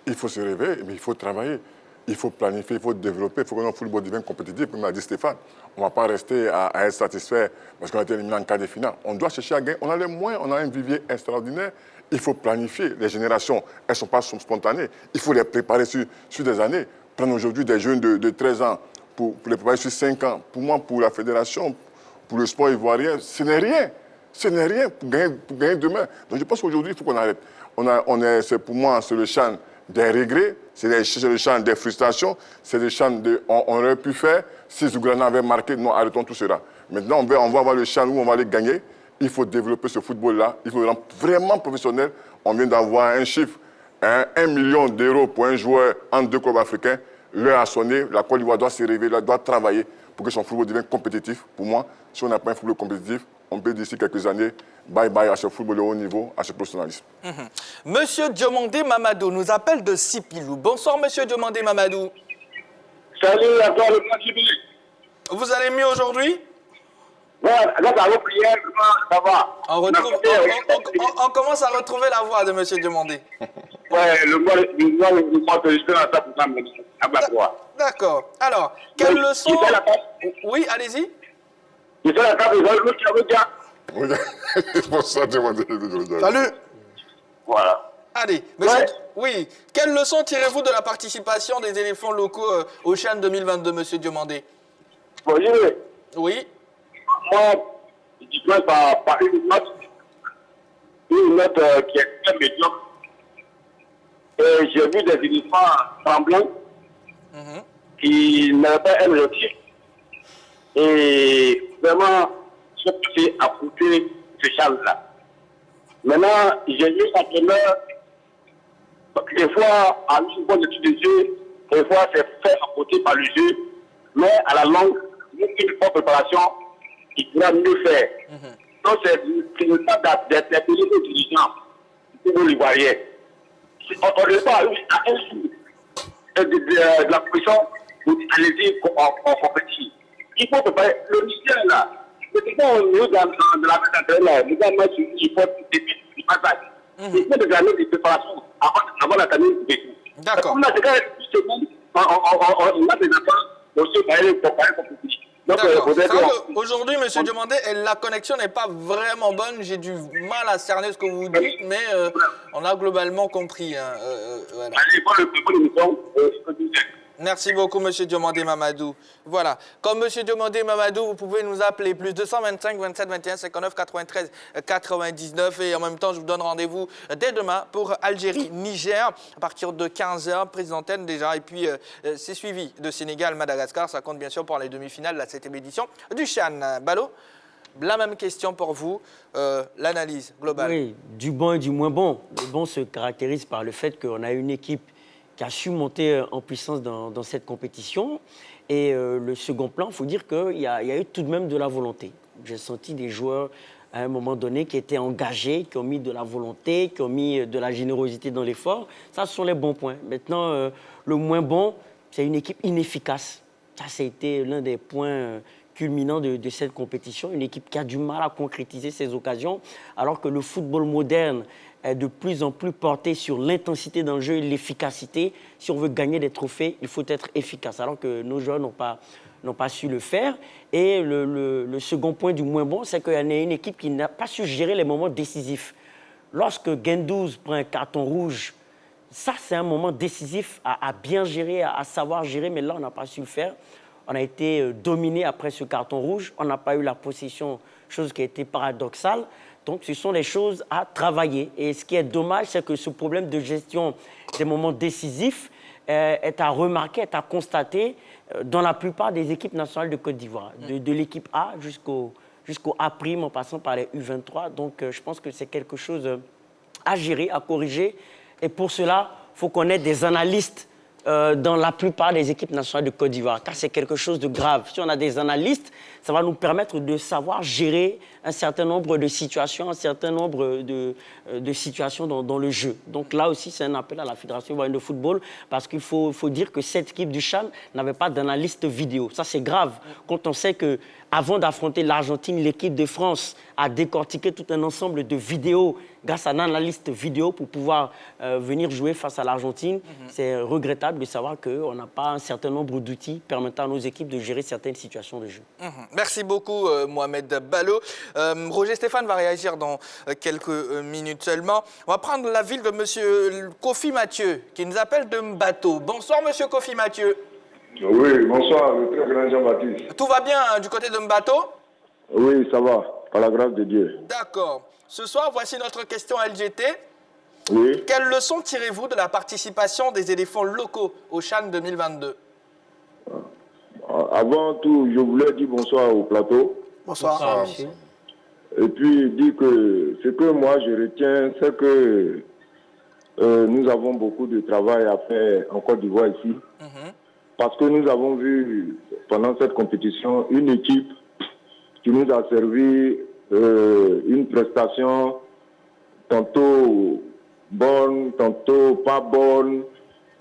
Il faut se réveiller, mais il faut travailler. Il faut planifier, il faut développer, il faut que notre football devienne compétitif, comme l'a dit Stéphane. On ne va pas rester à être satisfait parce qu'on a été éliminé en quart de finale. On doit chercher à gagner. On a les moyens, on a un vivier extraordinaire. Il faut planifier. Les générations, elles ne sont pas spontanées. Il faut les préparer sur des années. Prendre aujourd'hui des jeunes de 13 ans pour les préparer sur 5 ans. Pour moi, pour la fédération, pour le sport ivoirien, ce n'est rien. Ce n'est rien pour gagner demain. Donc je pense qu'aujourd'hui, il faut qu'on arrête. Pour moi, c'est le champ des regrets, c'est le champ des frustrations, c'est le champ on aurait pu faire si Zouglana avait marqué. Non, arrêtons tout cela. Maintenant, on va avoir le champ où on va aller gagner. Il faut développer ce football-là. Il faut le rendre vraiment professionnel. On vient d'avoir un chiffre. 1 million d'euros pour un joueur en 2 clubs africains. L'heure a sonné, la Côte d'Ivoire doit se réveiller, doit travailler pour que son football devienne compétitif. Pour moi, si on n'a pas un football compétitif, on peut d'ici quelques années, bye-bye à ce football de haut niveau, à ce professionnalisme. Monsieur Diomandé Mamadou nous appelle de Sipilou. Bonsoir, monsieur Diomandé Mamadou. Salut à toi, le grand Sipilou. Vous allez mieux aujourd'hui? Ouais, là, ça va. On commence à retrouver la voix de monsieur Diomandé. Ouais, le mois que je fais à ça pour ça, D'accord. Alors, quelle leçon... Oui, allez-y. Je fais la table de l'autre qui avait déjà. Bonsoir, Diomandé. Salut. Voilà. Allez, monsieur... Oui. Quelle leçon tirez-vous de la participation des éléphants locaux au CHAN 2022, monsieur Diomandé? Bonjour. Oui. Moi, je dirais par une note qui est très médiocre. Et j'ai vu des éléphants tremblants qui n'avaient pas un objectif. Et vraiment, je suis à côté de ce champ-là. Maintenant, j'ai vu l'entraîneur, des fois, à une bonne étude de jeu, des fois, c'est fait à côté par le jeu, mais à la longue, une forte préparation, il pourra mieux faire. Donc, c'est une part d'être dirigeant pour l'Ivoirien. On n'est pas à un jour de la position où allez-y en compétition. Il faut préparer le Niger là. C'est pas au niveau de la là. Le gars, il faut des passages. Il faut des années de préparation avant la canine de tout. D'accord. Comme là, c'est quand même on a des enfants aussi pour aller compétition. Aujourd'hui, M. Diomandé, la connexion n'est pas vraiment bonne. J'ai du mal à cerner ce que vous dites, mais on a globalement compris. Voilà. Merci beaucoup, M. Diomandé Mamadou. Voilà. Comme M. Diomandé Mamadou, vous pouvez nous appeler plus 225 27 21 59 93 99. Et en même temps, je vous donne rendez-vous dès demain pour Algérie-Niger à partir de 15h, prise d'antenne déjà. Et puis, c'est suivi de Sénégal-Madagascar. Ça compte bien sûr pour les demi-finales de la 7e édition du CHAN. Balo, la même question pour vous, l'analyse globale. Oui, du bon et du moins bon. Le bon se caractérise par le fait qu'on a une équipe qui a su monter en puissance dans cette compétition. Et le second plan, il faut dire qu'il y a eu tout de même de la volonté. J'ai senti des joueurs, à un moment donné, qui étaient engagés, qui ont mis de la volonté, qui ont mis de la générosité dans l'effort. Ça, ce sont les bons points. Maintenant, le moins bon, c'est une équipe inefficace. Ça, c'était l'un des points culminants de cette compétition. Une équipe qui a du mal à concrétiser ses occasions, alors que le football moderne est de plus en plus porté sur l'intensité dans le jeu et l'efficacité. Si on veut gagner des trophées, il faut être efficace, alors que nos joueurs n'ont pas su le faire. Et le second point du moins bon, c'est qu'il y a une équipe qui n'a pas su gérer les moments décisifs. Lorsque Guendouzi prend un carton rouge, ça, c'est un moment décisif à bien gérer, à savoir gérer, mais là, on n'a pas su le faire. On a été dominé après ce carton rouge. On n'a pas eu la possession, chose qui a été paradoxale. Donc, ce sont les choses à travailler. Et ce qui est dommage, c'est que ce problème de gestion des moments décisifs est à remarquer, est à constater dans la plupart des équipes nationales de Côte d'Ivoire, de l'équipe A jusqu'au A', en passant par les U23. Donc, je pense que c'est quelque chose à gérer, à corriger. Et pour cela, il faut qu'on ait des analystes dans la plupart des équipes nationales de Côte d'Ivoire, car c'est quelque chose de grave. Si on a des analystes, ça va nous permettre de savoir gérer un certain nombre de situations, un certain nombre de situations dans le jeu. Donc là aussi, c'est un appel à la Fédération ivoirienne de football, parce qu'il faut dire que cette équipe du CHAN n'avait pas d'analyste vidéo. Ça, c'est grave. Quand on sait qu'avant d'affronter l'Argentine, l'équipe de France a décortiqué tout un ensemble de vidéos grâce à un analyste vidéo pour pouvoir venir jouer face à l'Argentine. C'est regrettable de savoir qu'on n'a pas un certain nombre d'outils permettant à nos équipes de gérer certaines situations de jeu. Merci beaucoup, Mohamed Balo. Roger Stéphane va réagir dans quelques minutes seulement. On va prendre la ville de M. Kofi Mathieu, qui nous appelle de Mbato. Bonsoir, M. Kofi Mathieu. Oui, bonsoir, le très grand Jean-Baptiste. Tout va bien du côté de Mbato? Oui, ça va, par la grâce de Dieu. D'accord. Ce soir, voici notre question LGT. Oui. Quelles leçons tirez-vous de la participation des éléphants locaux au CHAN 2022? Avant tout, je voulais dire bonsoir au plateau. Bonsoir. Et puis dire que ce que moi je retiens, c'est que nous avons beaucoup de travail à faire en Côte d'Ivoire ici. Parce que nous avons vu pendant cette compétition une équipe qui nous a servi une prestation tantôt bonne, tantôt pas bonne.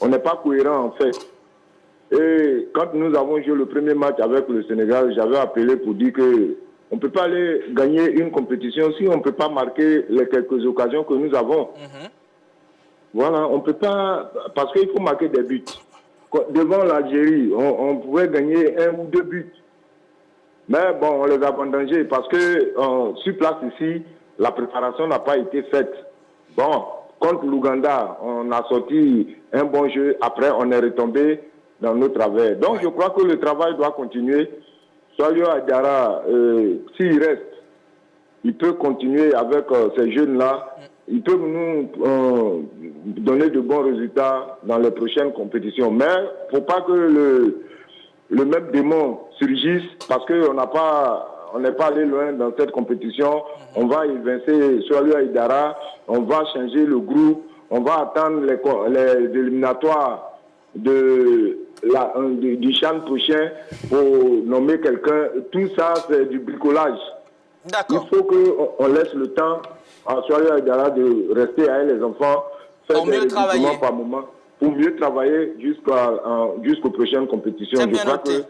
On n'est pas cohérent en fait. Et quand nous avons joué le premier match avec le Sénégal, j'avais appelé pour dire que on ne peut pas aller gagner une compétition si on ne peut pas marquer les quelques occasions que nous avons. Voilà, on ne peut pas, parce qu'il faut marquer des buts. Devant l'Algérie, on pouvait gagner 1 ou 2 buts. Mais bon, on les a vendangés parce que sur place ici, la préparation n'a pas été faite. Bon, contre l'Ouganda, on a sorti un bon jeu. Après, on est retombé dans nos travers. Donc, je crois que le travail doit continuer. Salio Aidara, s'il reste, il peut continuer avec ces jeunes-là. Il peut nous donner de bons résultats dans les prochaines compétitions. Mais il ne faut pas que le même démon surgisse parce qu'on n'est pas allé loin dans cette compétition. On va évincer Salio Aidara, on va changer le groupe, on va attendre les éliminatoires du CHAN prochain pour nommer quelqu'un. Tout ça, c'est du bricolage. Il faut qu'on laisse le temps à Salio Aidara de rester avec les enfants, faire des recrutements par moment, pour mieux travailler jusqu'aux prochaines compétitions. Je crois que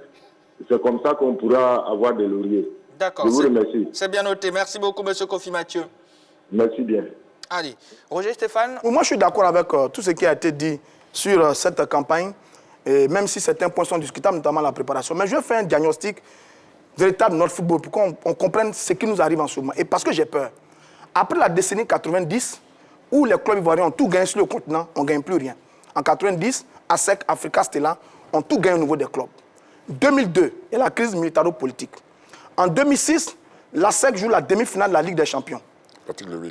c'est comme ça qu'on pourra avoir des lauriers. D'accord. Je vous remercie. C'est bien noté. Merci beaucoup, M. Kofi Mathieu. Merci bien. Allez, Roger Stéphane. Moi, je suis d'accord avec tout ce qui a été dit sur cette campagne, et même si certains points sont discutables, notamment la préparation. Mais je vais faire un diagnostic véritable de notre football pour qu'on comprenne ce qui nous arrive en ce moment. Et parce que j'ai peur. Après la décennie 90, où les clubs ivoiriens ont tout gagné sur le continent, on ne gagne plus rien. En 90, ASEC, Africa Stella, ont tout gagné au niveau des clubs. 2002, il y a la crise militaro-politique. En 2006, la SEC joue la demi-finale de la Ligue des Champions.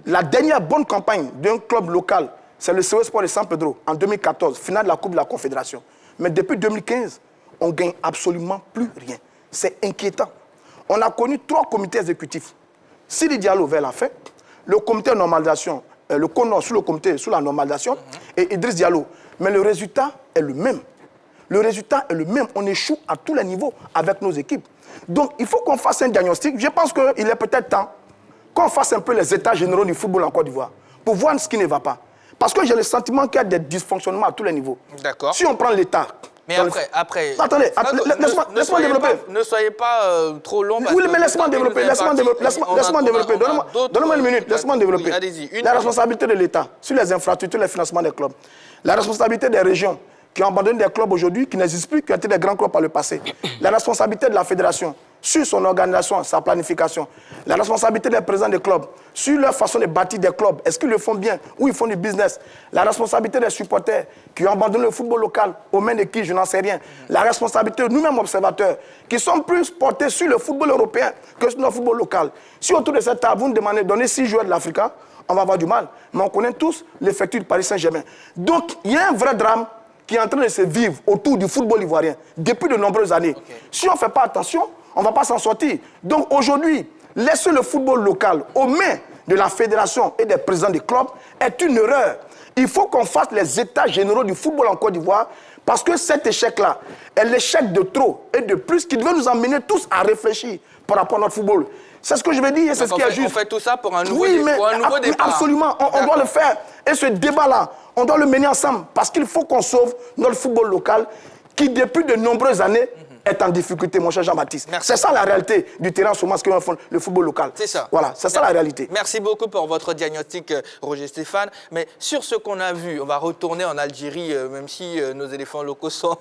La dernière bonne campagne d'un club local, c'est le CE Sport de San Pedro, en 2014, finale de la Coupe de la Confédération. Mais depuis 2015, on ne gagne absolument plus rien. C'est inquiétant. On a connu 3 comités exécutifs. Sidi Diallo vers la fin, le comité de normalisation, le CONOR sous le comité sous la normalisation, et Idriss Diallo. Mais le résultat est le même. Le résultat est le même. On échoue à tous les niveaux avec nos équipes. Donc, il faut qu'on fasse un diagnostic. Je pense qu'il est peut-être temps qu'on fasse un peu les états généraux du football en Côte d'Ivoire pour voir ce qui ne va pas. Parce que j'ai le sentiment qu'il y a des dysfonctionnements à tous les niveaux. D'accord. Si on prend l'État... Mais après... Attendez, laisse-moi développer. Ne soyez pas trop long. Oui, mais laisse-moi développer. Laisse-moi développer. Donne-moi une minute. Laisse-moi développer. La responsabilité de l'État sur les infrastructures, les financements des clubs. La responsabilité des régions qui ont abandonné des clubs aujourd'hui, qui n'existent plus, qui ont été des grands clubs par le passé. La responsabilité de la fédération sur son organisation, sa planification. La responsabilité des présidents des clubs sur leur façon de bâtir des clubs. Est-ce qu'ils le font bien ou ils font du business? La responsabilité des supporters qui ont abandonné le football local aux mains de qui, je n'en sais rien. La responsabilité de nous-mêmes observateurs qui sont plus portés sur le football européen que sur le football local. Si autour de cette table, vous nous demandez de donner 6 joueurs de l'Africa, on va avoir du mal. Mais on connaît tous l'effectif du Paris Saint-Germain. Donc, il y a un vrai drame qui est en train de se vivre autour du football ivoirien depuis de nombreuses années. Si on ne fait pas attention, on ne va pas s'en sortir. Donc aujourd'hui, laisser le football local aux mains de la fédération et des présidents des clubs est une erreur. Il faut qu'on fasse les états généraux du football en Côte d'Ivoire parce que cet échec-là est l'échec de trop et de plus qui devait nous emmener tous à réfléchir par rapport à notre football. C'est ce que je vais dire et c'est ce qui est juste. On fait tout ça pour un nouveau départ. Absolument, on doit le faire. Et ce débat-là, on doit le mener ensemble parce qu'il faut qu'on sauve notre football local qui, depuis de nombreuses années, est en difficulté, mon cher Jean-Baptiste. C'est ça la réalité du terrain sur ce que le football local. C'est ça. Voilà, c'est ça la réalité. Merci beaucoup pour votre diagnostic, Roger Stéphane. Mais sur ce qu'on a vu, on va retourner en Algérie, même si nos éléphants locaux sont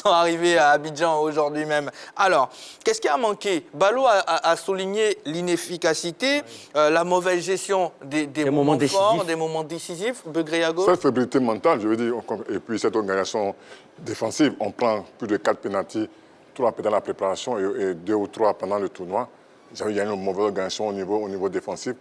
arrivés à Abidjan aujourd'hui même. Alors, qu'est-ce qui a manqué? Ballot a souligné l'inefficacité, la mauvaise gestion des moments forts, des moments décisifs. Begreyago. Cette fébrilité mentale, je veux dire, et puis cette organisation défensive, on prend plus de 4 pénaltys, 3 pendant la préparation et 2 ou 3 pendant le tournoi. Il y a une mauvaise organisation au niveau défensif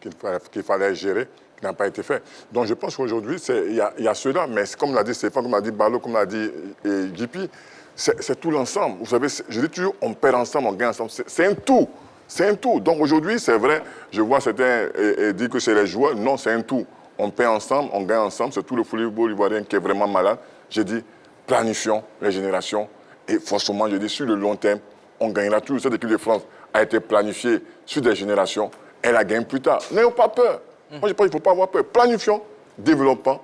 qu'il fallait gérer, qui n'a pas été fait. Donc je pense qu'aujourd'hui, il y a cela, mais comme l'a dit Stéphane, comme l'a dit Ballot, comme l'a dit JP, c'est tout l'ensemble. Vous savez, je dis toujours, on perd ensemble, on gagne ensemble. C'est un tout. C'est un tout. Donc aujourd'hui, c'est vrai, je vois certains dire que c'est les joueurs. Non, c'est un tout. On perd ensemble, on gagne ensemble. C'est tout le football ivoirien qui est vraiment malade. J'ai dit, planifions les générations. Et forcément, je dis, sur le long terme, on gagnera tout. Cette équipe de France a été planifiée sur des générations. Elle la gagne plus tard. N'ayons pas peur. Moi, je pense qu'il ne faut pas avoir peur. Planifions, développons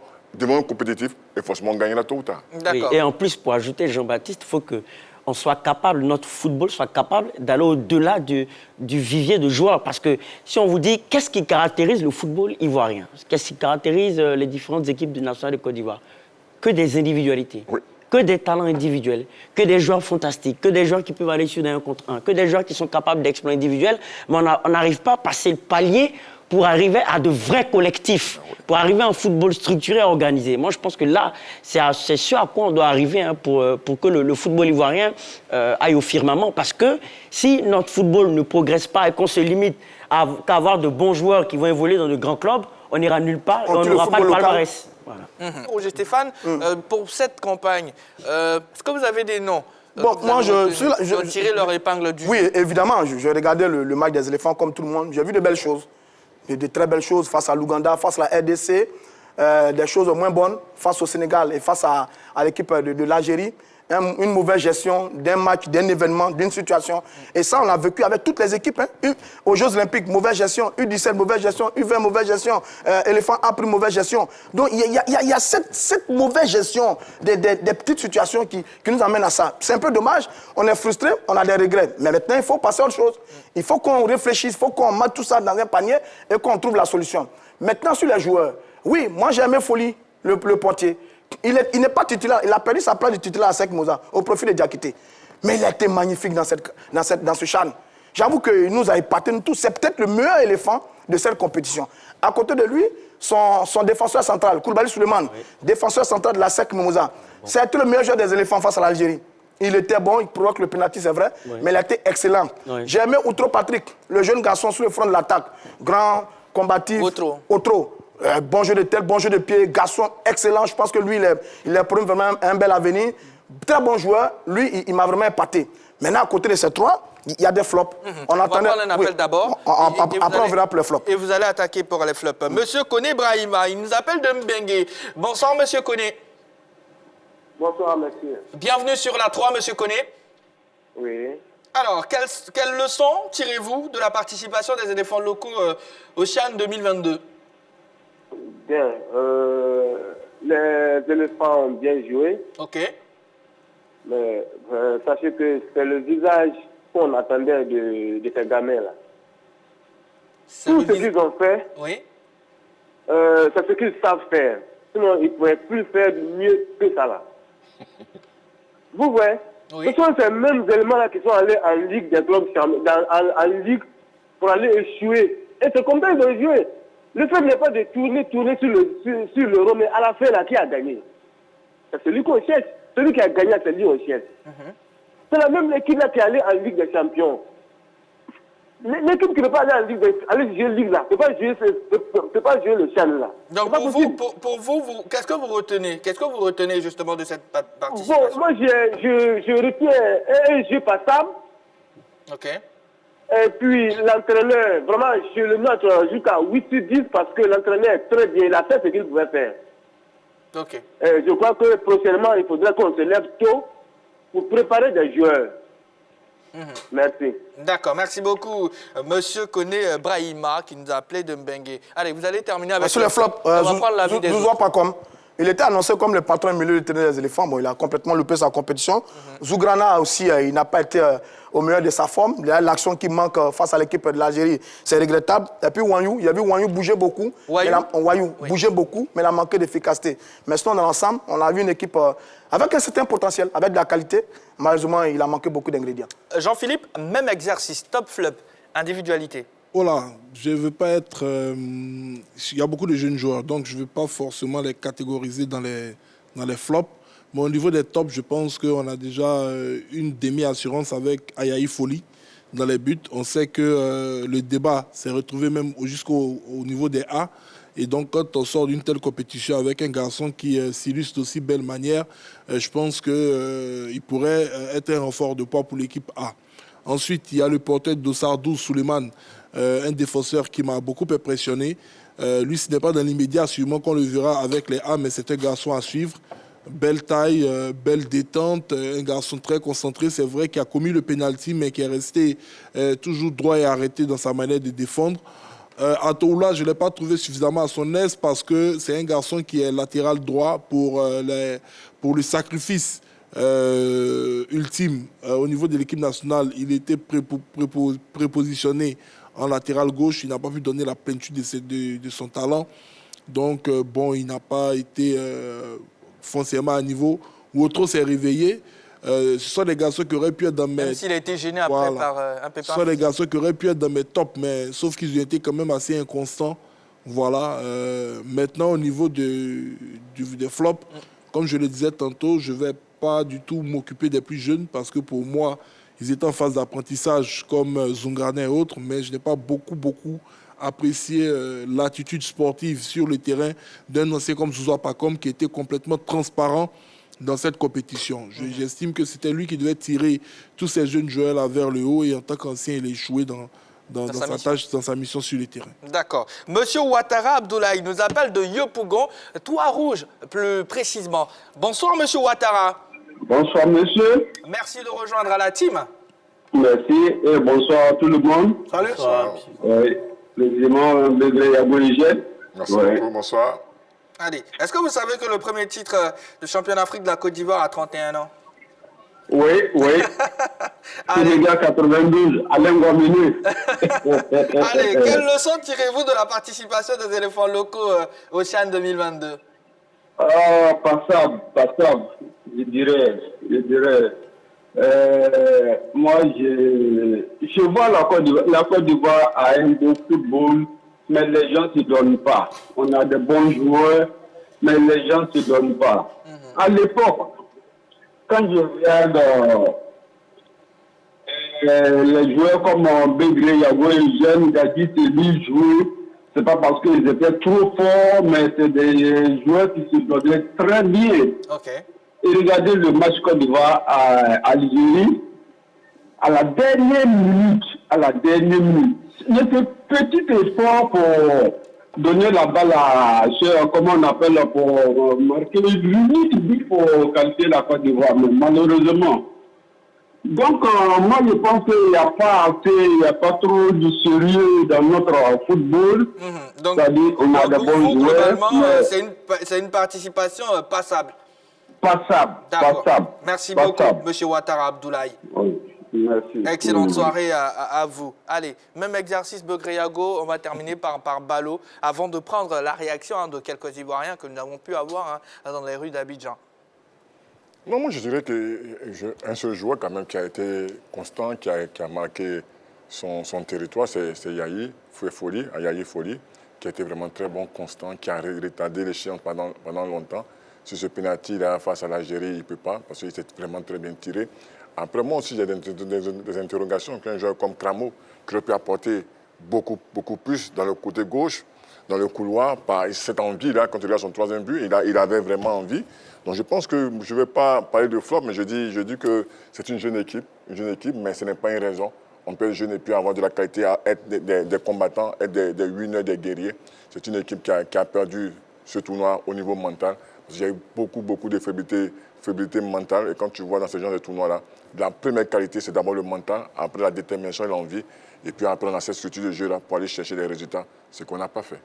compétitif et forcément, on gagnera tôt ou tard. Oui, et en plus, pour ajouter, Jean-Baptiste, il faut qu'on soit capable, notre football soit capable d'aller au-delà du vivier de joueurs. Parce que si on vous dit, qu'est-ce qui caractérise le football ivoirien? Qu'est-ce qui caractérise les différentes équipes du national de Côte d'Ivoire? Que des individualités. Oui. Que des talents individuels, que des joueurs fantastiques, que des joueurs qui peuvent aller sur un 1 contre 1, que des joueurs qui sont capables d'exploits individuels, mais on n'arrive pas à passer le palier pour arriver à de vrais collectifs, pour arriver à un football structuré et organisé. Moi, je pense que là, c'est ce à quoi on doit arriver pour que le football ivoirien aille au firmament. Parce que si notre football ne progresse pas et qu'on se limite qu'à avoir de bons joueurs qui vont évoluer dans de grands clubs, on n'ira nulle part et on n'aura pas de palmarès. Voilà. Roger Stéphane, pour cette campagne, est-ce que vous avez des noms moi, je tirer leur épingle du jeu? Oui, évidemment. Je regardais le match des éléphants comme tout le monde. J'ai vu de belles choses. De très belles choses face à l'Ouganda, face à la RDC. Des choses moins bonnes face au Sénégal et face à l'équipe de l'Algérie. Une mauvaise gestion d'un match, d'un événement, d'une situation. Et ça, on l'a vécu avec toutes les équipes. Aux Jeux Olympiques, mauvaise gestion. U17, mauvaise gestion. U20, mauvaise gestion. Éléphant A, mauvaise gestion. Donc, il y a cette mauvaise gestion des petites situations qui nous amènent à ça. C'est un peu dommage. On est frustré, on a des regrets. Mais maintenant, il faut passer à autre chose. Il faut qu'on réfléchisse, il faut qu'on mette tout ça dans un panier et qu'on trouve la solution. Maintenant, sur les joueurs. Oui, moi, j'ai aimé Folie, le portier. Il n'est pas titulaire, il a perdu sa place de titulaire à Sek Moussa au profit de Diakité. Mais il a été magnifique dans ce CHAN. J'avoue qu'il nous a épaté nous tous. C'est peut-être le meilleur éléphant de cette compétition. À côté de lui, son défenseur central, Koulibaly Souleymane, défenseur central de la Sek Moussa. C'est le meilleur joueur des éléphants face à l'Algérie. Il était bon, il provoque le penalty, c'est vrai, mais il a été excellent. J'ai aimé Outro Patrick, le jeune garçon sur le front de l'attaque. Grand, combatif. Outro. Bon jeu de tête, bon jeu de pied, garçon excellent. Je pense que lui, il est pour vraiment un bel avenir. Très bon joueur. Lui, il m'a vraiment épaté. Maintenant, à côté de ces trois, il y a des flops. On va prendre un appel d'abord. Après, on verra pour les flops. Et vous allez attaquer pour les flops. Monsieur Koné Brahima, il nous appelle de Mbengue. Bonsoir, monsieur Koné. Bonsoir, monsieur. Bienvenue sur la 3, monsieur Koné. Oui. Alors, quelle leçon tirez-vous de la participation des éléphants locaux au CHAN 2022? Bien. Les éléphants ont bien joué. OK. Mais sachez que c'est le visage qu'on attendait de ces gamins-là. Tout ce qu'ils ont fait, c'est ce qu'ils savent faire. Sinon, ils ne pourraient plus faire mieux que ça là. Vous voyez, ce sont ces mêmes éléments-là qui sont allés en Ligue des clubs, en Ligue pour aller échouer. Et c'est comme ça qu'ils ont joué. Le fait n'est pas de tourner sur l'euro, mais à la fin, là, qui a gagné? C'est celui qu'on cherche. Celui qui a gagné, c'est lui qu'on cherche. C'est la même équipe là qui est allée en Ligue des Champions. L'équipe qui ne peut pas aller en Ligue, aller jouer Ligue là, ne peut pas jouer le CHAN là. Donc pour vous, qu'est-ce que vous retenez? Qu'est-ce que vous retenez justement de cette participation? Bon, moi je retiens un jeu passable. OK. Et puis l'entraîneur, vraiment, je le note jusqu'à 8/10 parce que l'entraîneur est très bien, il a fait ce qu'il pouvait faire. OK. Je crois que prochainement, il faudrait qu'on se lève tôt pour préparer des joueurs. Merci. D'accord, merci beaucoup. Monsieur Koné Brahima qui nous a appelé de Mbengue. Allez, vous allez terminer avec... Sur les flops, on va prendre l'avis des autres. pas comme. Il était annoncé comme le patron milieu de terrain des éléphants. Bon, il a complètement loupé sa compétition. Zougrana aussi, il n'a pas été au meilleur de sa forme. L'action qui manque face à l'équipe de l'Algérie, c'est regrettable. Et puis Wanyou, il y a vu Wanyou bouger beaucoup. Wanyou bougeait beaucoup, mais il a manqué d'efficacité. Mais sinon, dans l'ensemble, on a vu une équipe avec un certain potentiel, avec de la qualité. Malheureusement, il a manqué beaucoup d'ingrédients. Jean-Philippe, même exercice, top flop, individualité. Oh là, je ne veux pas être... il y a beaucoup de jeunes joueurs, donc je ne veux pas forcément les catégoriser dans les flops. Mais au niveau des tops, je pense qu'on a déjà une demi-assurance avec Ayaï Foli dans les buts. On sait que le débat s'est retrouvé même jusqu'au niveau des A. Et donc, quand on sort d'une telle compétition avec un garçon qui s'illustre d'aussi belle manière, je pense qu'il pourrait être un renfort de poids pour l'équipe A. Ensuite, il y a le porteur d'Ossardou Souleymane, un défenseur qui m'a beaucoup impressionné. Lui, ce n'est pas dans l'immédiat, sûrement qu'on le verra avec les A, mais c'est un garçon à suivre. Belle taille, belle détente, un garçon très concentré. C'est vrai qu'il a commis le pénalty, mais qui est resté toujours droit et arrêté dans sa manière de défendre. Atoula, je ne l'ai pas trouvé suffisamment à son aise parce que c'est un garçon qui est latéral droit pour le sacrifice ultime. Au niveau de l'équipe nationale, il était prépositionné en latéral gauche. Il n'a pas pu donner la plénitude de son talent. Donc, bon, il n'a pas été foncièrement à niveau. Outro s'est réveillé. Ce sont des garçons qui auraient pu être dans mes... Même s'il a été gêné après par un pépin. Ce sont des garçons qui auraient pu être dans mes tops, mais sauf qu'ils ont été quand même assez inconstants. Voilà. Maintenant, au niveau des flops, comme je le disais tantôt, je ne vais pas du tout m'occuper des plus jeunes parce que pour moi, ils étaient en phase d'apprentissage comme Zungrana et autres, mais je n'ai pas beaucoup apprécié l'attitude sportive sur le terrain d'un ancien comme Zouzoua Pakom qui était complètement transparent dans cette compétition. J'estime que c'était lui qui devait tirer tous ces jeunes joueurs-là vers le haut et en tant qu'ancien, il a échoué dans sa tâche, dans sa mission sur le terrain. D'accord. Monsieur Ouattara Abdoulaye nous appelle de Yopougon, Toit Rouge plus précisément. Bonsoir Monsieur Ouattara. Bonsoir monsieur. Merci de rejoindre à la team. Merci et bonsoir à tout le monde. Salut. Bonsoir. Président Bégré Yabourigel. Merci beaucoup, bonsoir. Allez, est-ce que vous savez que le premier titre de champion d'Afrique de la Côte d'Ivoire a 31 ans? Oui. Sénégal 92, Alain Guamini. Allez, quelle leçon tirez-vous de la participation des éléphants locaux au CHAN 2022? Passable, je dirais. Moi, je vois la Côte d'Ivoire a un beau football, mais les gens ne se donnent pas. On a de bons joueurs, mais les gens ne se donnent pas. À l'époque, quand je regarde les joueurs comme Begré, Yago et Jeanne, Gadis et lui jouer, c'est pas parce qu'ils étaient trop forts, mais c'est des joueurs qui se donnaient très bien. Et regardez le match Côte d'Ivoire à Algérie, à la dernière minute, il y a un petit effort pour donner la balle à, comment on appelle, pour marquer l'unique but pour qualifier la Côte d'Ivoire, mais malheureusement. Donc, moi, je pense qu'il n'y a pas trop de sérieux dans notre football. Donc, on a de bons joueurs. C'est une participation passable. Passable. Merci beaucoup, M. Ouattara Abdoulaye. Oui, merci. Excellente soirée à vous. Allez, même exercice Begré-Yago, on va terminer par Ballot, avant de prendre la réaction de quelques Ivoiriens que nous avons pu avoir dans les rues d'Abidjan. Non, moi je dirais qu'un seul joueur quand même qui a été constant, qui a marqué son territoire, c'est Yahi Foué-Foli, qui a été vraiment très bon, constant, qui a retardé l'échéance pendant longtemps. Sur ce penalty là face à l'Algérie, il ne peut pas, parce qu'il s'est vraiment très bien tiré. Après, moi aussi, j'ai des interrogations qu'un joueur comme Cramo, qui aurait pu apporter beaucoup plus dans le côté gauche, dans le couloir, par cette envie-là, quand il a son troisième but, il avait vraiment envie. Donc je pense que je ne vais pas parler de flop, mais je dis que c'est une jeune équipe, mais ce n'est pas une raison. On peut être jeune et puis avoir de la qualité à être des combattants, être des winners, des guerriers. C'est une équipe qui a perdu ce tournoi au niveau mental. Il y a eu beaucoup de faiblité mentale. Et quand tu vois dans ce genre de tournoi-là, la première qualité, c'est d'abord le mental, après la détermination et l'envie. Et puis après, on a cette structure de jeu-là pour aller chercher les résultats, ce qu'on n'a pas fait.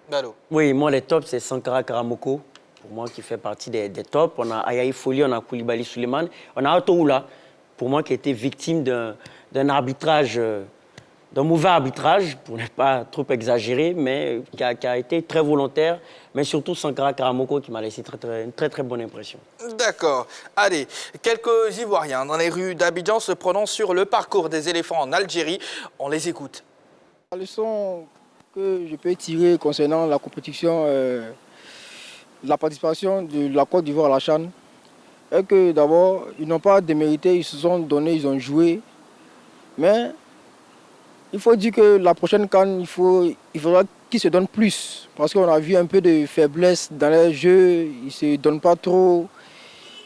Oui, moi, les tops, c'est Sankara Karamoko, pour moi, qui fait partie des tops. On a Ayayi Foli, on a Koulibaly Souleymane. On a Atoula, pour moi, qui a été victime d'un arbitrage, d'un mauvais arbitrage, pour ne pas trop exagérer, mais qui a été très volontaire. Mais surtout Sankara Karamoko, qui m'a laissé une très bonne impression. D'accord. Allez, quelques Ivoiriens dans les rues d'Abidjan se prononcent sur le parcours des éléphants en Algérie. On les écoute. La leçon que je peux tirer concernant la compétition, la participation de la Côte d'Ivoire à la CHAN, est que d'abord, ils n'ont pas démérité, ils se sont donnés, ils ont joué. Mais il faut dire que la prochaine CAN, il faudra qu'ils se donnent plus. Parce qu'on a vu un peu de faiblesse dans les jeux, ils ne se donnent pas trop.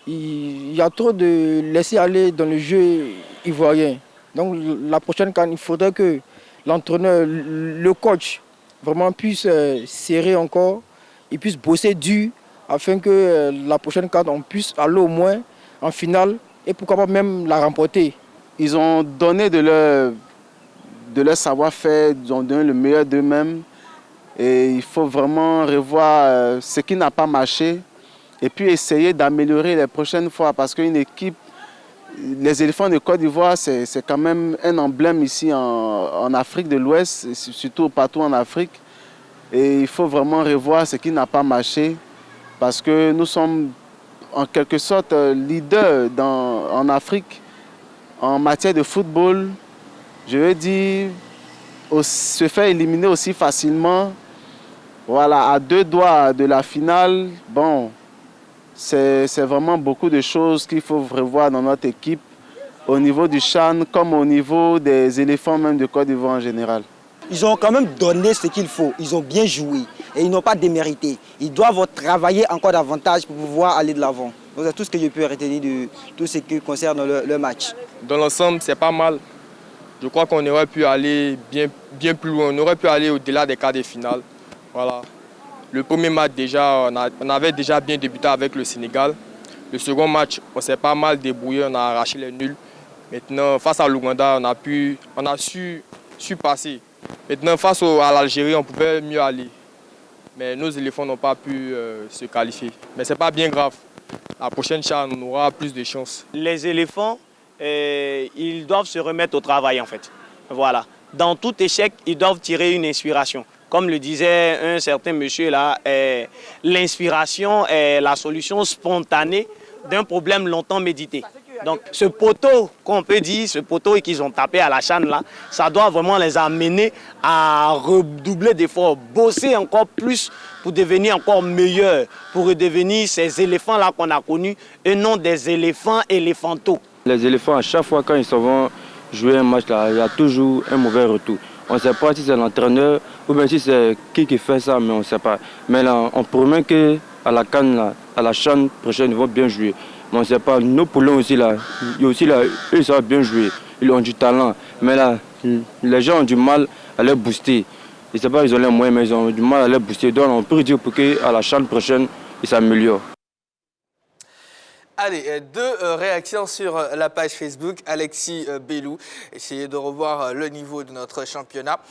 Il y a trop de laisser aller dans le jeu ivoirien. Donc la prochaine CAN, il faudrait que l'entraîneur, le coach, vraiment puisse serrer encore, il puisse bosser dur, afin que la prochaine CAN, on puisse aller au moins en finale et pourquoi pas même la remporter. Ils ont donné de leur savoir-faire, ils ont donné le meilleur d'eux-mêmes. Et il faut vraiment revoir ce qui n'a pas marché et puis essayer d'améliorer les prochaines fois parce qu'une équipe, les éléphants de Côte d'Ivoire, c'est quand même un emblème ici en Afrique de l'Ouest, surtout partout en Afrique. Et il faut vraiment revoir ce qui n'a pas marché parce que nous sommes en quelque sorte leaders en Afrique en matière de football. Je veux dire, se faire éliminer aussi facilement, voilà, à 2 doigts de la finale, bon, c'est vraiment beaucoup de choses qu'il faut revoir dans notre équipe, au niveau du CHAN comme au niveau des éléphants même de Côte d'Ivoire en général. Ils ont quand même donné ce qu'il faut, ils ont bien joué et ils n'ont pas démérité. Ils doivent travailler encore davantage pour pouvoir aller de l'avant. C'est tout ce que je peux retenir de tout ce qui concerne le match. Dans l'ensemble, c'est pas mal. Je crois qu'on aurait pu aller bien plus loin, on aurait pu aller au-delà des quarts de finale. Voilà. Le premier match, déjà, on avait déjà bien débuté avec le Sénégal. Le second match, on s'est pas mal débrouillé, on a arraché les nuls. Maintenant, face à l'Ouganda, on a su passer. Maintenant, face à l'Algérie, on pouvait mieux aller. Mais nos éléphants n'ont pas pu se qualifier. Mais ce n'est pas bien grave. La prochaine CHAN, on aura plus de chances. Les éléphants, ils doivent se remettre au travail, en fait. Voilà. Dans tout échec, ils doivent tirer une inspiration. Comme le disait un certain monsieur là, l'inspiration est la solution spontanée d'un problème longtemps médité. Donc ce poteau qu'on peut dire, ce poteau qu'ils ont tapé à la CHAN là, ça doit vraiment les amener à redoubler d'efforts, bosser encore plus pour devenir encore meilleurs, pour redevenir ces éléphants-là qu'on a connus et non des éléphants éléphantaux. Les éléphants, à chaque fois quand ils s'en vont jouer un match, là, il y a toujours un mauvais retour. On ne sait pas si c'est l'entraîneur ou bien si c'est qui fait ça, mais on ne sait pas. Mais là, on promet qu'à la CAN, à la CHAN prochaine, ils vont bien jouer. Mais on ne sait pas, nos poulains aussi, là, eux, ils savent bien jouer. Ils ont du talent. Mais là, les gens ont du mal à les booster. Je ne sais pas, ils ont les moyens, mais ils ont du mal à les booster. Donc on peut dire pour qu'à la CHAN prochaine, ils s'améliorent. Allez, deux réactions sur la page Facebook. Alexis Bellou, essayez de revoir le niveau de notre championnat.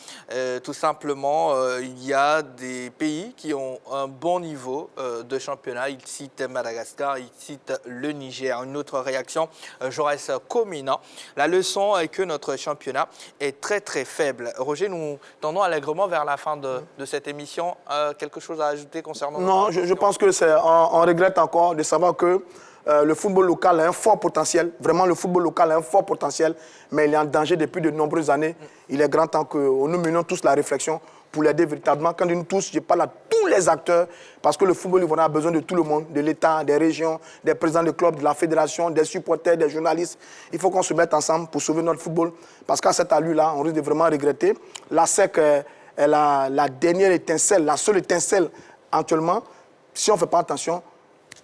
Tout simplement, il y a des pays qui ont un bon niveau de championnat. Il cite Madagascar, il cite le Niger. Une autre réaction, Jaurès Komina. La leçon est que notre championnat est très très faible. Roger, nous tendons allègrement vers la fin de cette émission. Quelque chose à ajouter concernant... Non, je pense que c'est... On regrette encore de savoir que le football local a un fort potentiel. Vraiment, le football local a un fort potentiel, mais il est en danger depuis de nombreuses années. Il est grand temps que nous menions tous la réflexion pour l'aider véritablement. Quand je dis tous, je parle à tous les acteurs, parce que le football ivoirien a besoin de tout le monde, de l'État, des régions, des présidents de clubs, de la fédération, des supporters, des journalistes. Il faut qu'on se mette ensemble pour sauver notre football, parce qu'à cet allure-là, on risque de vraiment regretter. La SEC est la dernière étincelle, la seule étincelle actuellement. Si on ne fait pas attention,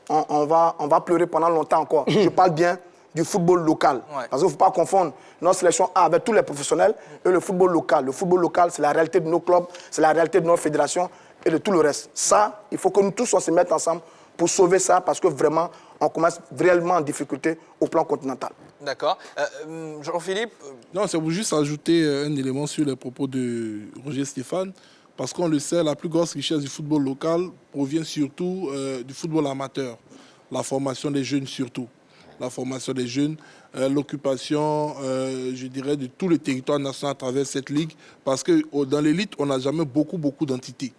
on va pleurer pendant longtemps encore. Je parle bien du football local. Ouais. Parce qu'il ne faut pas confondre notre sélection A avec tous les professionnels et le football local. Le football local, c'est la réalité de nos clubs, c'est la réalité de notre fédération et de tout le reste. Ça, il faut que nous tous on se mette ensemble pour sauver ça, parce que vraiment, on commence réellement en difficulté au plan continental. D'accord. Jean-Philippe? Non, c'est pour juste ajouter un élément sur les propos de Roger Stéphane. Parce qu'on le sait, la plus grosse richesse du football local provient surtout du football amateur. La formation des jeunes surtout. La formation des jeunes, l'occupation, je dirais, de tout le territoire national à travers cette ligue. Parce que dans l'élite, on n'a jamais beaucoup d'entités.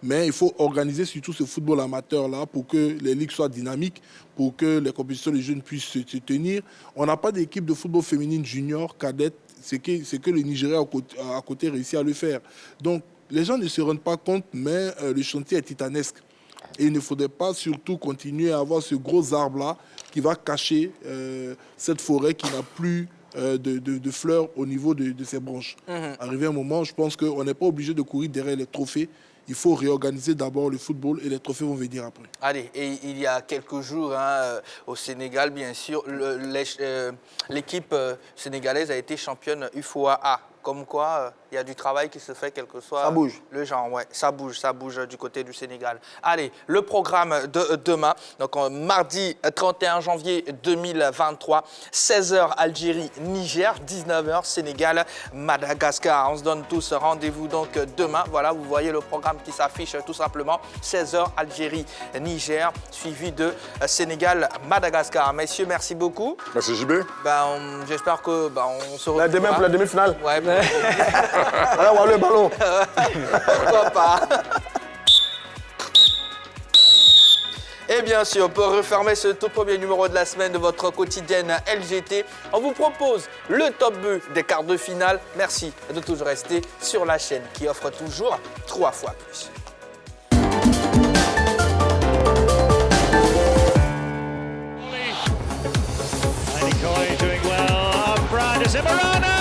Mais il faut organiser surtout ce football amateur-là pour que les ligues soient dynamiques, pour que les compétitions des jeunes puissent se tenir. On n'a pas d'équipe de football féminine junior, cadette, c'est que le Nigeria à côté réussit à le faire. Donc, les gens ne se rendent pas compte, mais le chantier est titanesque. Et il ne faudrait pas surtout continuer à avoir ce gros arbre-là qui va cacher cette forêt qui n'a plus de fleurs au niveau de ses branches. Arrivé un moment, je pense qu'on n'est pas obligé de courir derrière les trophées. Il faut réorganiser d'abord le football et les trophées vont venir après. Allez, et il y a quelques jours, au Sénégal, bien sûr, l'équipe sénégalaise a été championne UFOA A. Comme quoi, il y a du travail qui se fait, quel que soit le genre. Ouais, ça bouge du côté du Sénégal. Allez, le programme de demain, donc mardi 31 janvier 2023, 16h Algérie, Niger, 19h Sénégal, Madagascar. On se donne tous rendez-vous donc demain. Voilà, vous voyez le programme qui s'affiche tout simplement. 16h Algérie, Niger, suivi de Sénégal, Madagascar. Messieurs, merci beaucoup. Merci JB. J'espère que on se retrouve. Demain pour la demi-finale. Ouais. Alors, on va le ballon. Pourquoi pas? Et bien sûr, pour refermer ce tout premier numéro de la semaine de votre quotidienne LGT, on vous propose le top 2 des quarts de finale. Merci de toujours rester sur la chaîne qui offre toujours 3 fois plus. Doing well. Brad is Emirana.